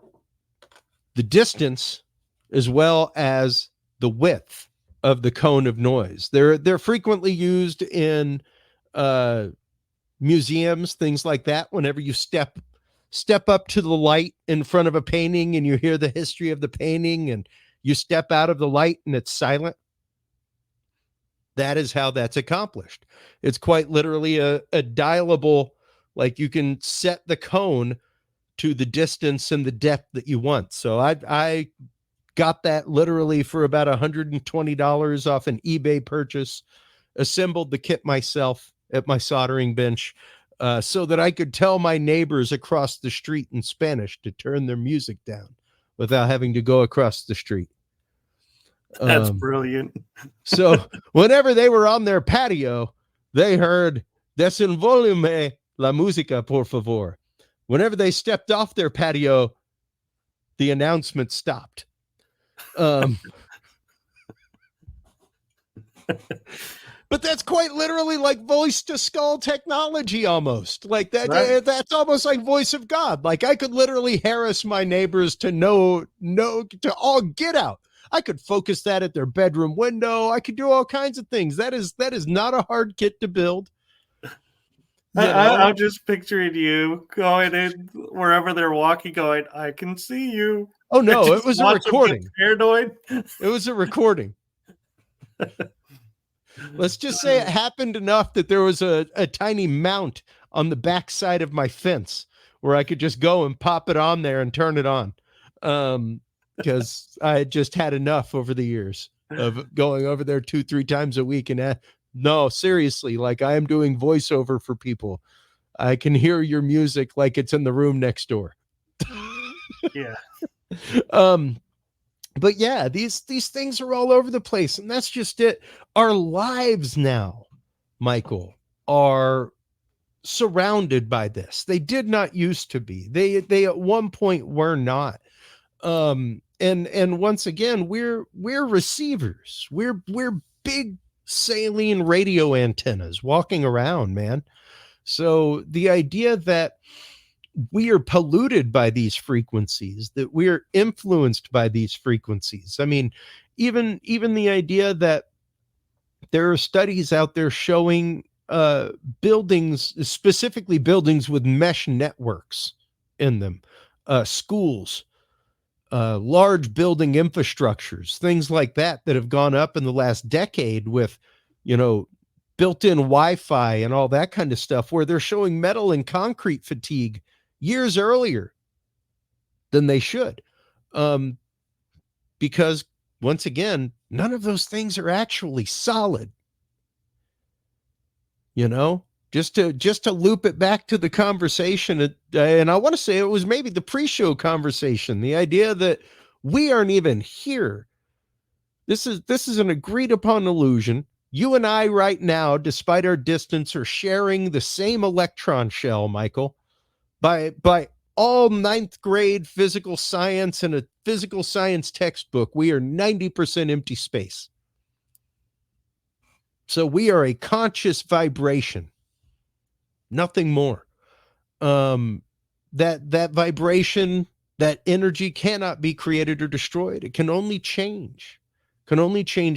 distance as well as the width of the cone of noise. They're frequently used in museums, things like that. Whenever you step up to the light in front of a painting and you hear the history of the painting, and you step out of the light and it's silent, that is how that's accomplished. It's quite literally a dialable, like you can set the cone to the distance and the depth that you want. So I got that literally for about $120 off an eBay purchase, assembled the kit myself at my soldering bench, so that I could tell my neighbors across the street in Spanish to turn their music down without having to go across the street. That's brilliant. So whenever they were on their patio, they heard "Desenvolúme la música, por favor." Whenever they stepped off their patio, the announcement stopped. But that's quite literally like voice to skull technology, almost like that. Right. That's almost like voice of God. Like I could literally harass my neighbors to to all get out. I could focus that at their bedroom window. I could do all kinds of things. That is not a hard kit to build. I'm just picturing you going in wherever they're walking, going, "I can see you." Oh no, it Just was a watch them get recording. paranoid. It was a recording. Let's just say it happened enough that there was a tiny mount on the back side of my fence where I could just go and pop it on there and turn it on. Because I had just had enough over the years of going over there 2-3 times a week. And no, seriously, like I am doing voiceover for people. I can hear your music like it's in the room next door. Yeah. But yeah, these things are all over the place, and that's just it. Our lives now, Michael, are surrounded by this. They did not used to be. They at one point were not. And once again, we're receivers. We're big saline radio antennas walking around, man. So the idea that we are polluted by these frequencies, that we're influenced by these frequencies. I mean, even the idea that there are studies out there showing buildings, specifically buildings with mesh networks in them, schools, large building infrastructures, things like that have gone up in the last decade with, built-in Wi-Fi and all that kind of stuff, where they're showing metal and concrete fatigue years earlier than they should. because once again, none of those things are actually solid. You know, just to loop it back to the conversation, and I want to say it was maybe the pre-show conversation, the idea that we aren't even here. This is an agreed upon illusion. You and I right now, despite our distance, are sharing the same electron shell, Michael. By all ninth grade physical science and a physical science textbook, we are 90% empty space. So we are a conscious vibration, nothing more. That vibration, that energy cannot be created or destroyed. It can only change,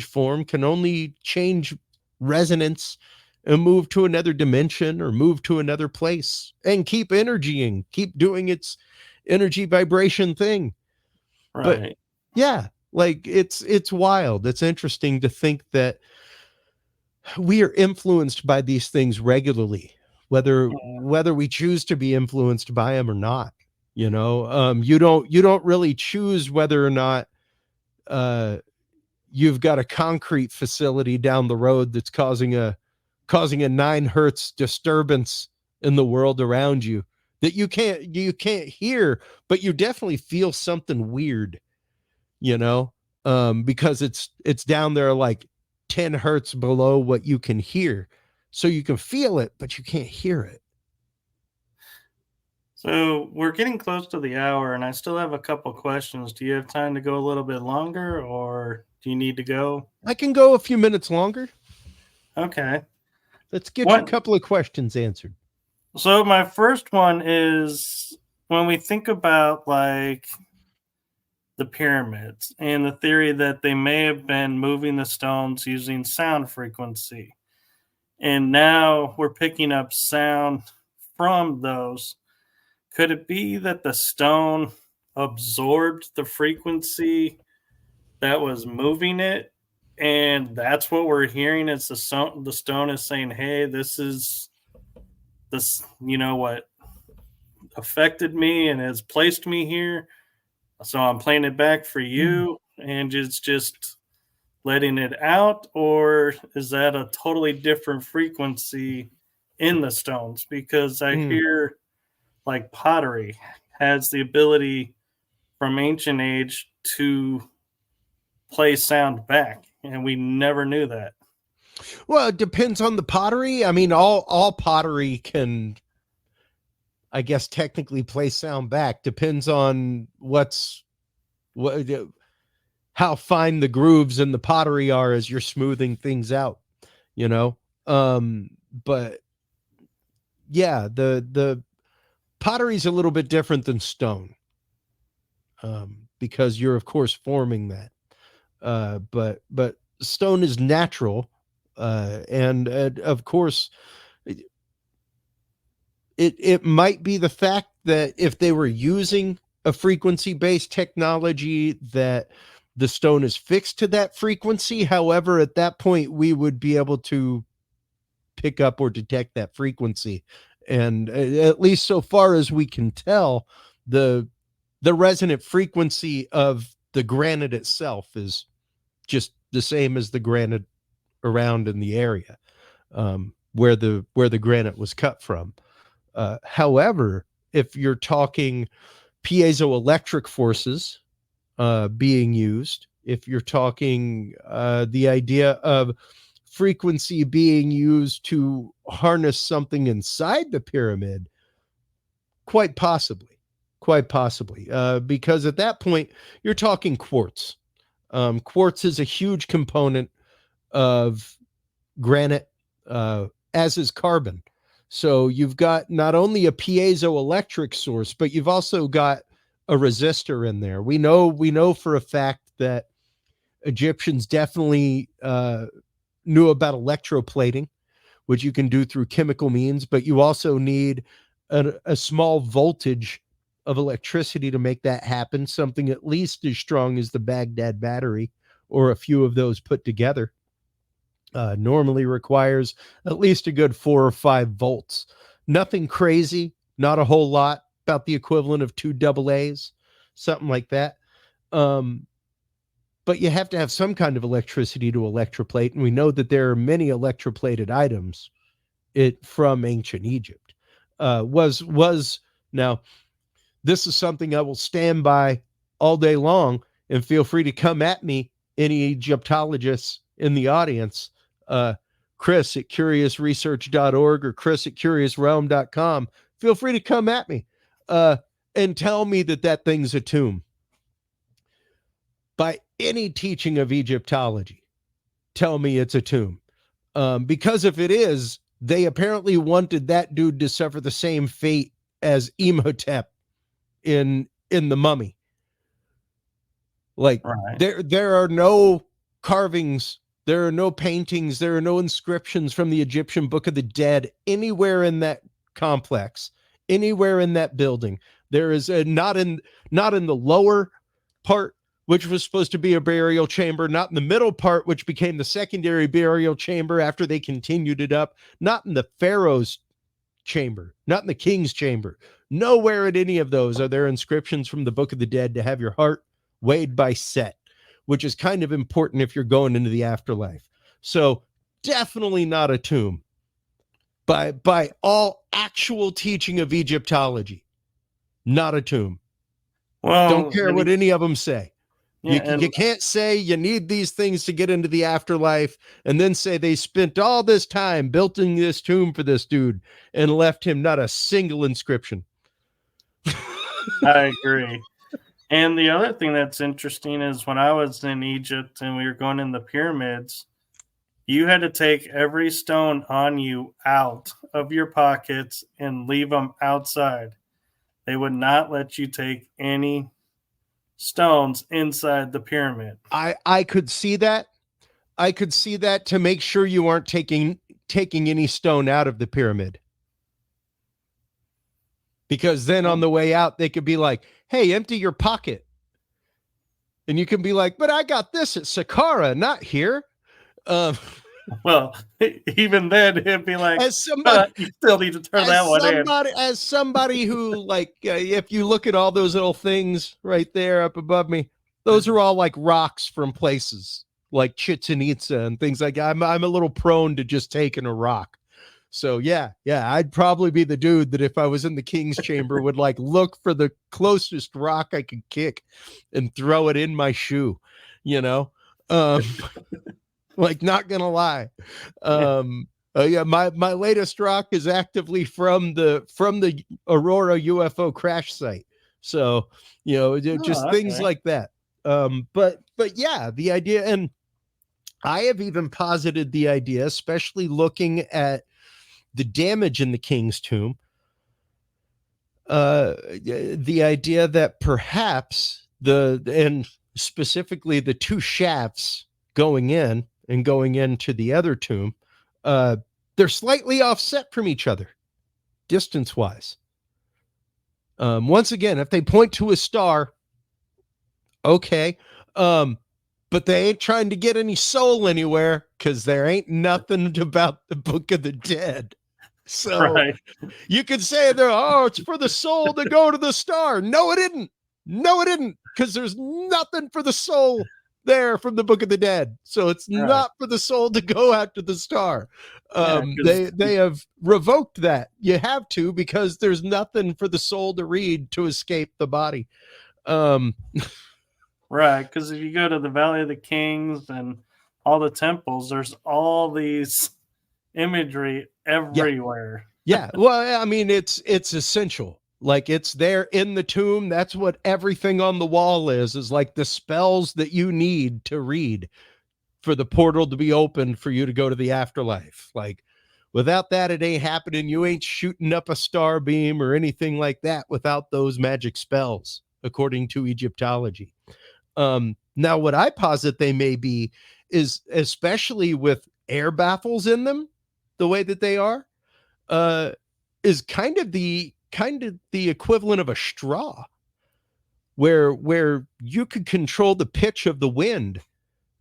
form, can only change resonance and move to another dimension or move to another place and keep energying, keep doing its energy vibration thing. But Right. yeah, like it's wild. It's interesting to think that we are influenced by these things regularly, whether we choose to be influenced by them or not. You don't really choose whether or not uh you've got a concrete facility down the road that's causing a 9 hertz disturbance in the world around you that you can't hear, but you definitely feel something weird, you know, because it's down there like 10 hertz below what you can hear. So you can feel it, but you can't hear it. So we're getting close to the hour, and I still have a couple questions. Do you have time to go a little bit longer, or do you need to go? I can go a few minutes longer. Okay. Let's get your What? couple of questions answered. So my first one is when we think about like the pyramids and the theory that they may have been moving the stones using sound frequency, and now we're picking up sound from those. Could it be that the stone absorbed the frequency that was moving it, and that's what we're hearing? It's the stone is saying, "Hey, this is this. You know what affected me and has placed me here. So I'm playing it back for you, and just letting it out, or is that a totally different frequency in the stones? Because I Mm. hear like pottery has the ability from ancient age to play sound back, and we never knew that. Well, it depends on the pottery. I mean, all pottery can, I guess, technically play sound back. Depends on what how fine the grooves in the pottery are as you're smoothing things out. You know, but yeah, the pottery's a little bit different than stone, because you're of course forming that. But stone is natural, and of course it might be the fact that if they were using a frequency based technology that the stone is fixed to that frequency. However, at that point we would be able to pick up or detect that frequency, and at least so far as we can tell, the the resonant frequency of the granite itself is just the same as the granite around in the area, where the granite was cut from. However, if you're talking piezoelectric forces being used, if you're talking the idea of frequency being used to harness something inside the pyramid, quite possibly, because at that point you're talking quartz. Quartz is a huge component of granite, as is carbon. So you've got not only a piezoelectric source, but you've also got a resistor in there. We know for a fact that Egyptians definitely knew about electroplating, which you can do through chemical means, but you also need a small voltage of electricity to make that happen, something at least as strong as the Baghdad battery or a few of those put together. Normally requires at least a good 4 or 5 volts. Nothing crazy, not a whole lot, about the equivalent of two double A's, something like that. Um, but you have to have some kind of electricity to electroplate, and we know that there are many electroplated items from ancient Egypt. Now, this is something I will stand by all day long, and feel free to come at me, any Egyptologists in the audience, Chris at curiousresearch.org or Chris at curiousrealm.com. Feel free to come at me and tell me that thing's a tomb. By any teaching of Egyptology, tell me it's a tomb. Because if it is, they apparently wanted that dude to suffer the same fate as Imhotep in The Mummy. Like, there are no carvings, there are no paintings, there are no inscriptions from the Egyptian Book of the Dead anywhere in that complex, anywhere in that building. There is not in the lower part, which was supposed to be a burial chamber, not in the middle part, which became the secondary burial chamber after they continued it up, not in the pharaoh's chamber, not in the king's chamber. Nowhere in any of those are there inscriptions from the Book of the Dead to have your heart weighed by Set, which is kind of important if you're going into the afterlife. So definitely not a tomb by all actual teaching of Egyptology. Not a tomb. Well, don't care what any of them say. Yeah, you can't say you need these things to get into the afterlife and then say they spent all this time building this tomb for this dude and left him not a single inscription. I agree. And the other thing that's interesting is when I was in Egypt and we were going in the pyramids, you had to take every stone on you out of your pockets and leave them outside. They would not let you take any stones inside the pyramid. I could see that. I could see that, to make sure you aren't taking any stone out of the pyramid. Because then on the way out, they could be like, hey, empty your pocket. And you can be like, but I got this at Saqqara, not here. Well, even then, it'd be like, as somebody, you still need to turn that one in. As somebody who, like, if you look at all those little things right there up above me, those are all like rocks from places like Chichen Itza and things like that. I'm a little prone to just taking a rock. So yeah, I'd probably be the dude that if I was in the king's chamber would like look for the closest rock I could kick and throw it in my shoe, you know? Like, not gonna lie. Yeah, my latest rock is actively from the Aurora UFO crash site. So, you know, just things like that. But yeah, the idea, and I have even posited the idea, especially looking at the damage in the king's tomb, the idea that perhaps and specifically the two shafts going in and going into the other tomb, they're slightly offset from each other distance wise. Once again, if they point to a star, okay. But they ain't trying to get any soul anywhere, because there ain't nothing about the Book of the Dead. So you could say it's for the soul to go to the star. No, it isn't. Because there's nothing for the soul there from the Book of the Dead. So it's not for the soul to go out to the star. They have revoked that. You have to, because there's nothing for the soul to read to escape the body. Right, because if you go to the Valley of the Kings and all the temples, there's all these imagery everywhere. Yeah. Well, I mean, it's essential. Like, it's there in the tomb. That's what everything on the wall is like the spells that you need to read for the portal to be opened for you to go to the afterlife. Like, without that, it ain't happening. You ain't shooting up a star beam or anything like that without those magic spells, according to Egyptology. Now, what I posit they may be is, especially with air baffles in them, the way that they are, is kind of the equivalent of a straw, where you could control the pitch of the wind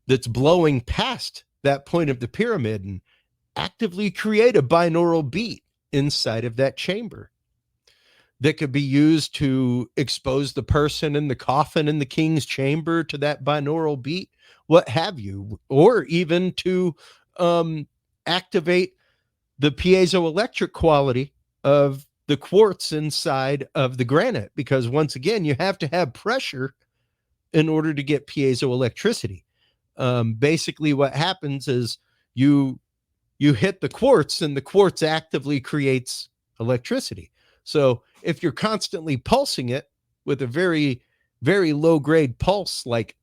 that's blowing past that point of the pyramid and actively create a binaural beat inside of that chamber. that could be used to expose the person in the coffin in the king's chamber to that binaural beat, what have you, or even to activate the piezoelectric quality of the quartz inside of the granite, because once again, you have to have pressure in order to get piezoelectricity. Basically, what happens is you hit the quartz, and the quartz actively creates electricity. So if you're constantly pulsing it with a very, very low grade pulse, like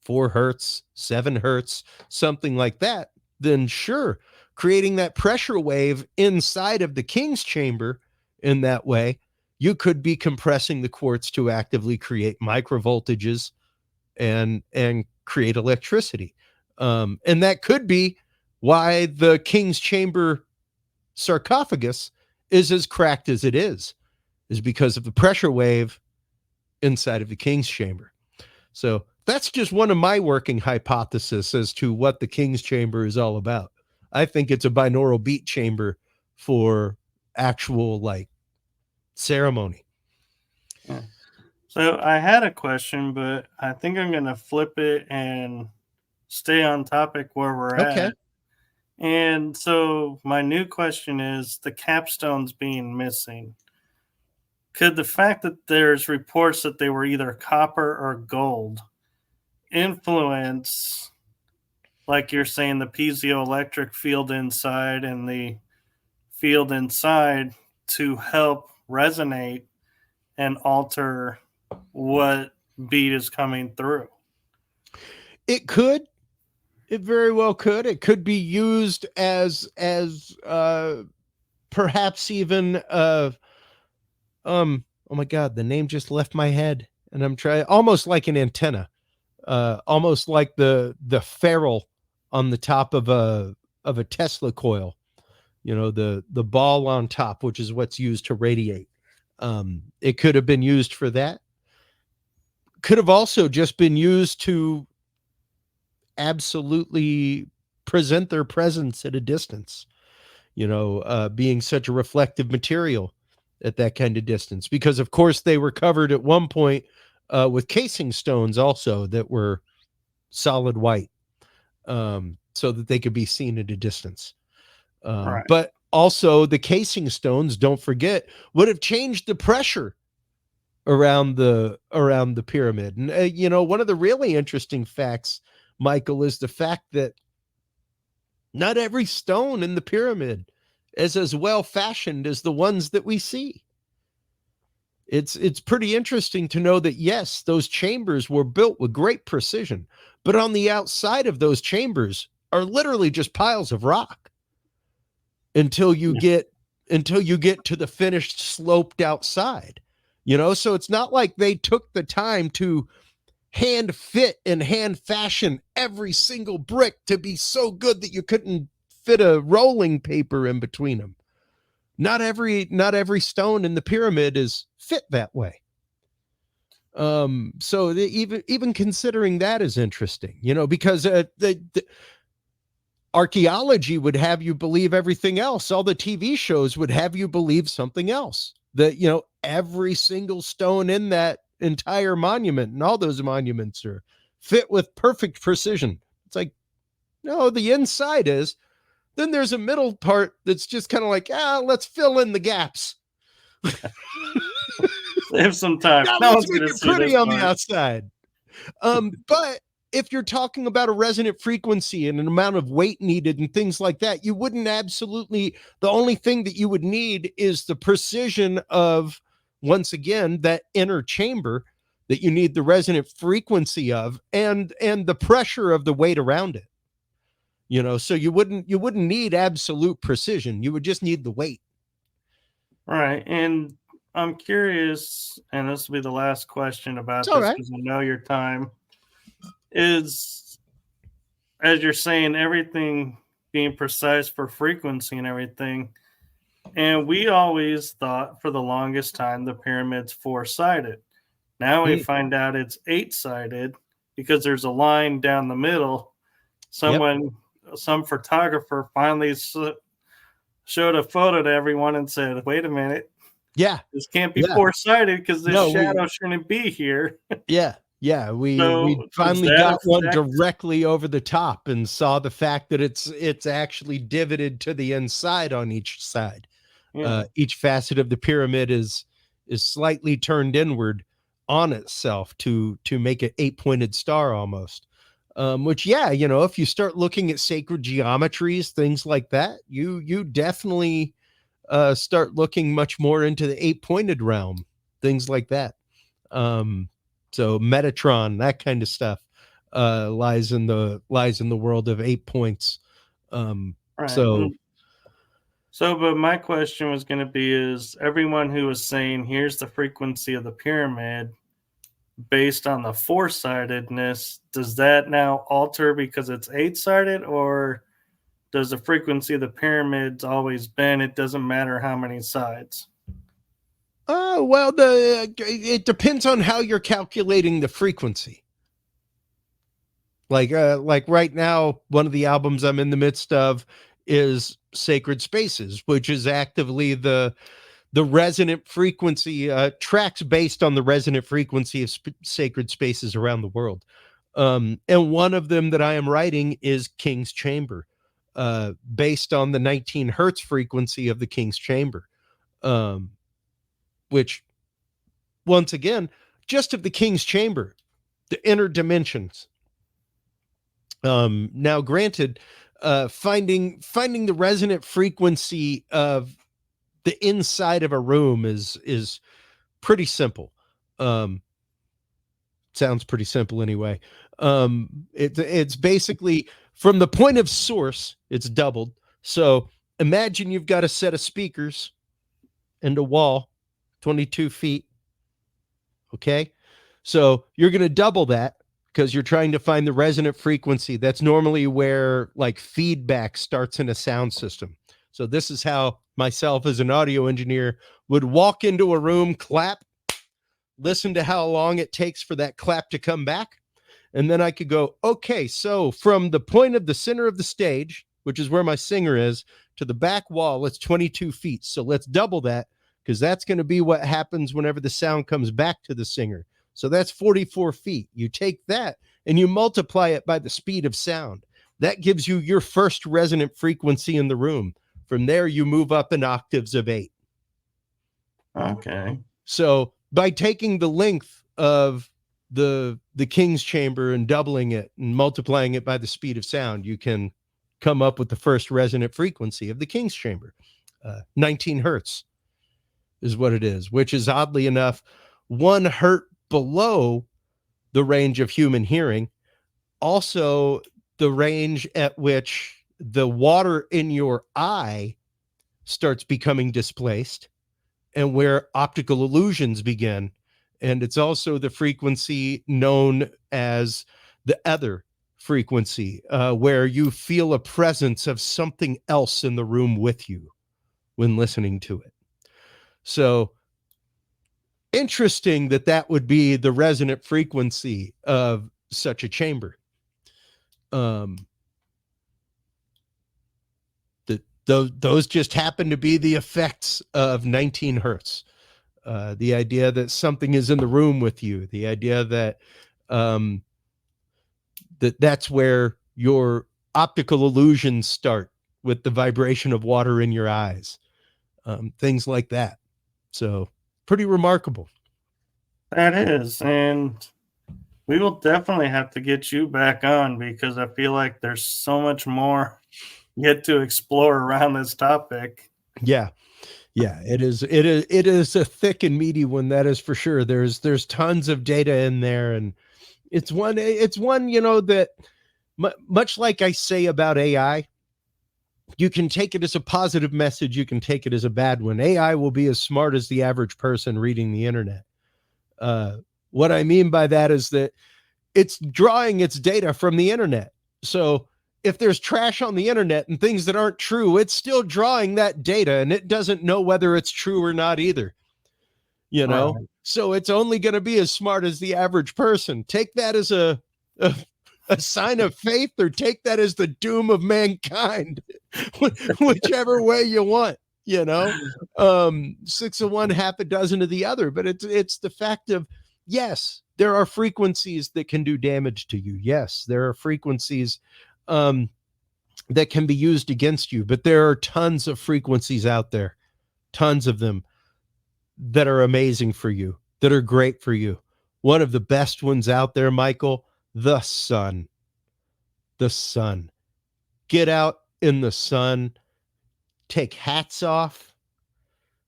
4 hertz, 7 hertz, something like that, then sure, creating that pressure wave inside of the king's chamber in that way, you could be compressing the quartz to actively create microvoltages and create electricity. And that could be why the king's chamber sarcophagus is as cracked as it is because of the pressure wave inside of the king's chamber. So that's just one of my working hypotheses as to what the king's chamber is all about. I think it's a binaural beat chamber for actual like ceremony. Yeah. So I had a question, but I think I'm going to flip it and stay on topic where we're Okay. at. And so my new question is the capstones being missing. Could the fact that there's reports that they were either copper or gold influence, like you're saying, the piezoelectric field inside and the field inside to help resonate and alter what beat is coming through? It could. It very well could. It could be used as perhaps even oh my god, the name just left my head, and I'm trying, almost like an antenna, almost like the ferrule on the top of a Tesla coil, you know, the ball on top, which is what's used to radiate. It could have been used for that. Could have also just been used to absolutely present their presence at a distance, you know, being such a reflective material at that kind of distance, because of course they were covered at one point with casing stones also that were solid white, so that they could be seen at a distance. Right. But also the casing stones, don't forget, would have changed the pressure around the pyramid. And you know, one of the really interesting facts, Michael, is the fact that not every stone in the pyramid is as well fashioned as the ones that we see. It's pretty interesting to know that yes, those chambers were built with great precision, but on the outside of those chambers are literally just piles of rock until you get to the finished sloped outside. You know, so it's not like they took the time to hand fit and hand fashion every single brick to be so good that you couldn't fit a rolling paper in between them. Not every stone in the pyramid is fit that way. So even considering that is interesting, you know, because the archaeology would have you believe everything else. All the TV shows would have you believe something else. That, you know, every single stone in that entire monument, and all those monuments are fit with perfect precision. It's like, no, the inside is. Then there's a middle part that's just kind of like, let's fill in the gaps. Save some time. Now No let's one's make going to it see pretty this on the part. outside. But if you're talking about a resonant frequency and an amount of weight needed and things like that, you wouldn't absolutely, the only thing that you would need is the precision of, once again, that inner chamber that you need the resonant frequency of, and the pressure of the weight around it. You know, so you wouldn't need absolute precision. You would just need the weight. Right. And I'm curious, and this will be the last question about It's all this right. because I know your time is, as you're saying, everything being precise for frequency and everything. And we always thought for the longest time the pyramid's 4-sided. Now we find out it's 8-sided because there's a line down the middle. Some photographer finally showed a photo to everyone and said, wait a minute, Yeah. This can't be Yeah. four-sided because this No, shadow shouldn't be here. yeah. Yeah. We So does finally that got one affect? directly over the top and saw the fact that it's actually divoted to the inside on each side. Yeah. Each facet of the pyramid is slightly turned inward on itself to make an 8-pointed star almost. Which, yeah, if you start looking at sacred geometries, things like that, you definitely start looking much more into the 8-pointed realm, things like that. So Metatron, that kind of stuff, lies in the world of 8 points. Right. So But my question was going to be, is everyone who was saying, here's the frequency of the pyramid based on the four-sidedness, does that now alter because it's eight-sided, or does the frequency of the pyramids always been, it doesn't matter how many sides? well, it depends on how you're calculating the frequency. Like right now, one of the albums I'm in the midst of is Sacred Spaces, which is actively the resonant frequency, tracks based on the resonant frequency of sacred spaces around the world. And one of them that I am writing is King's Chamber, based on the 19 hertz frequency of the King's Chamber, which, once again, just of the King's Chamber, the inner dimensions. Now, granted, finding the resonant frequency of the inside of a room is pretty simple. Sounds pretty simple anyway. It's basically from the point of source, it's doubled. So imagine you've got a set of speakers and a wall, 22 feet. Okay. So you're going to double that because you're trying to find the resonant frequency. That's normally where like feedback starts in a sound system. So this is how myself as an audio engineer would walk into a room, clap, listen to how long it takes for that clap to come back. And then I could go, okay, so from the point of the center of the stage, which is where my singer is, to the back wall, it's 22 feet. So let's double that because that's going to be what happens whenever the sound comes back to the singer. So that's 44 feet. You take that and you multiply it by the speed of sound. That gives you your first resonant frequency in the room. From there, you move up in octaves of 8. Okay. So by taking the length of the King's Chamber and doubling it and multiplying it by the speed of sound, you can come up with the first resonant frequency of the King's Chamber. 19 hertz is what it is, which is oddly enough 1 hertz below the range of human hearing. Also, the range at which the water in your eye starts becoming displaced and where optical illusions begin. And it's also the frequency known as the ether frequency, where you feel a presence of something else in the room with you when listening to it. So interesting that would be the resonant frequency of such a chamber. Those just happen to be the effects of 19 hertz. The idea that something is in the room with you, the idea that that's where your optical illusions start with the vibration of water in your eyes, things like that. So pretty remarkable. That is. And we will definitely have to get you back on because I feel like there's so much more yet to explore around this topic. Yeah. It is a thick and meaty one, that is for sure. There's tons of data in there, and it's one that much like I say about AI, you can take it as a positive message, you can take it as a bad one. AI will be as smart as the average person reading the internet. What I mean by that is that it's drawing its data from the internet. So if there's trash on the internet and things that aren't true, it's still drawing that data, and it doesn't know whether it's true or not either. Right. So it's only going to be as smart as the average person. Take that as a sign of faith, or take that as the doom of mankind, whichever way you want. you know, 6 of one, half a dozen of the other. But it's the fact of, yes, there are frequencies that can do damage to you. Yes, there are frequencies that can be used against you, but there are tons of frequencies out there, tons of them that are amazing for you, that are great for you. One of the best ones out there, Michael, the sun. The sun. Get out in the sun, take hats off,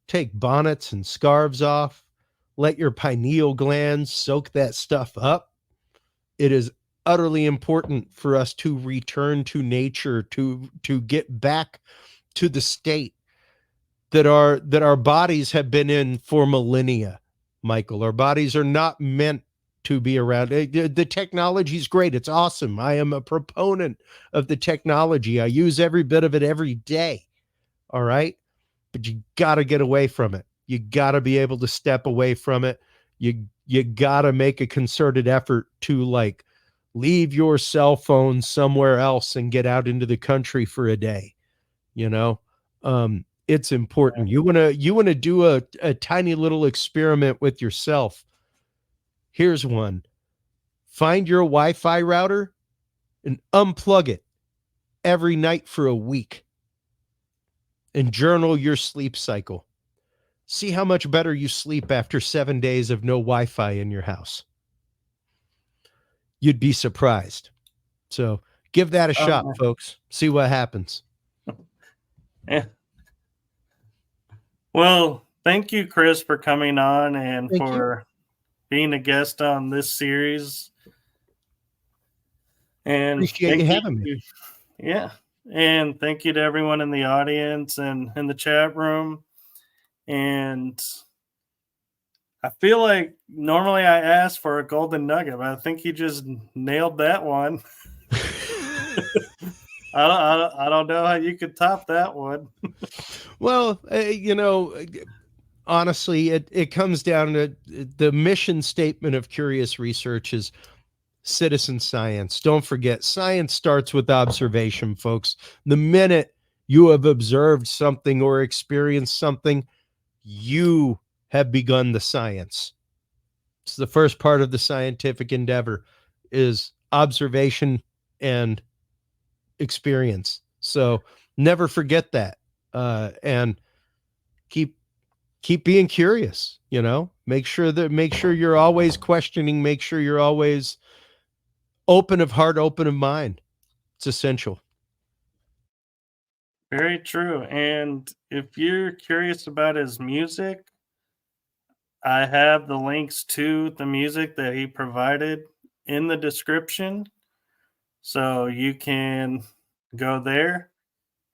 take bonnets and scarves off, let your pineal glands soak that stuff up. It is utterly important for us to return to nature, to get back to the state that our bodies have been in for millennia. Michael, our bodies are not meant to be around. The technology is great. It's awesome. I am a proponent of the technology. I use every bit of it every day. All right. But you got to get away from it. You got to be able to step away from it. You got to make a concerted effort to like leave your cell phone somewhere else and get out into the country for a day. You know, it's important. You want to do a tiny little experiment with yourself. Here's one. Find your Wi-Fi router and unplug it every night for a week and journal your sleep cycle. See how much better you sleep after 7 days of no Wi-Fi in your house. You'd be surprised. So give that a shot, folks. See what happens. Yeah. Well, thank you, Chris, for coming on and for being a guest on this series. And appreciate you having me. Yeah. And thank you to everyone in the audience and in the chat room. And I feel like normally I ask for a golden nugget, but I think you just nailed that one. I don't know how you could top that one. Well, you know, honestly, it comes down to the mission statement of Curious Research is citizen science. Don't forget, science starts with observation, folks. The minute you have observed something or experienced something, you have begun the science. It's the first part of the scientific endeavor is observation and experience. So never forget that. And keep being curious, you know, make sure you're always questioning, make sure you're always open of heart, open of mind. It's essential. Very true. And if you're curious about his music, I have the links to the music that he provided in the description. So you can go there.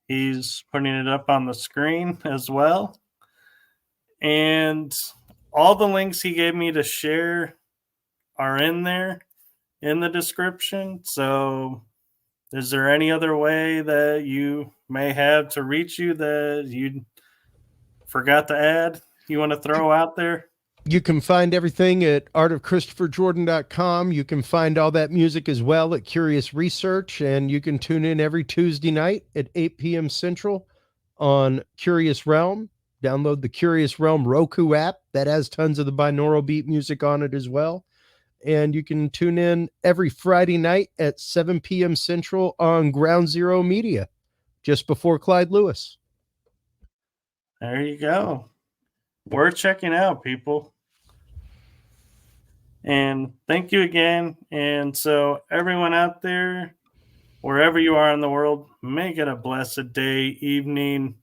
He's putting it up on the screen as well. And all the links he gave me to share are in there in the description. So is there any other way that you may have to reach you that you forgot to add you want to throw out there? You can find everything at artofchristopherjordan.com. You can find all that music as well at Curious Research, and you can tune in every Tuesday night at 8 p.m. Central on Curious Realm. Download the Curious Realm Roku app that has tons of the binaural beat music on it as well. And you can tune in every Friday night at 7 p.m. Central on Ground Zero Media, just before Clyde Lewis. There you go. Worth checking out, people. And thank you again. And so, everyone out there, wherever you are in the world, make it a blessed day, evening,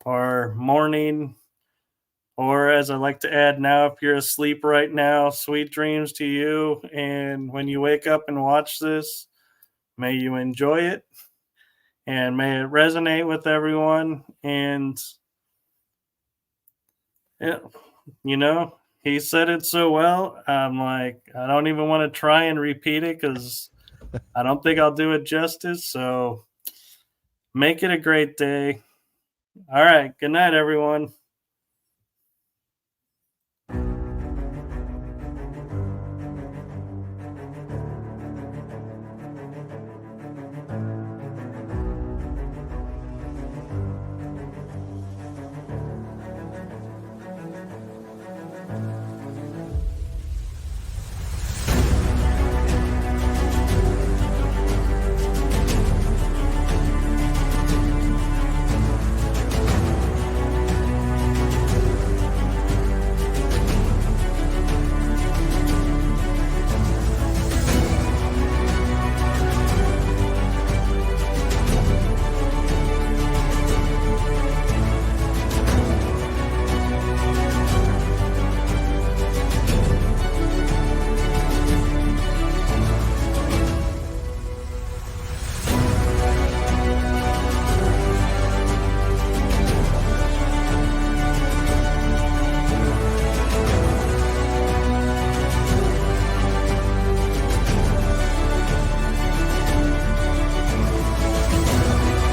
or morning. Or, as I like to add now, if you're asleep right now, sweet dreams to you. And when you wake up and watch this, may you enjoy it and may it resonate with everyone. And, you know, he said it so well. I'm like, I don't even want to try and repeat it because I don't think I'll do it justice. So make it a great day. All right. Good night, everyone.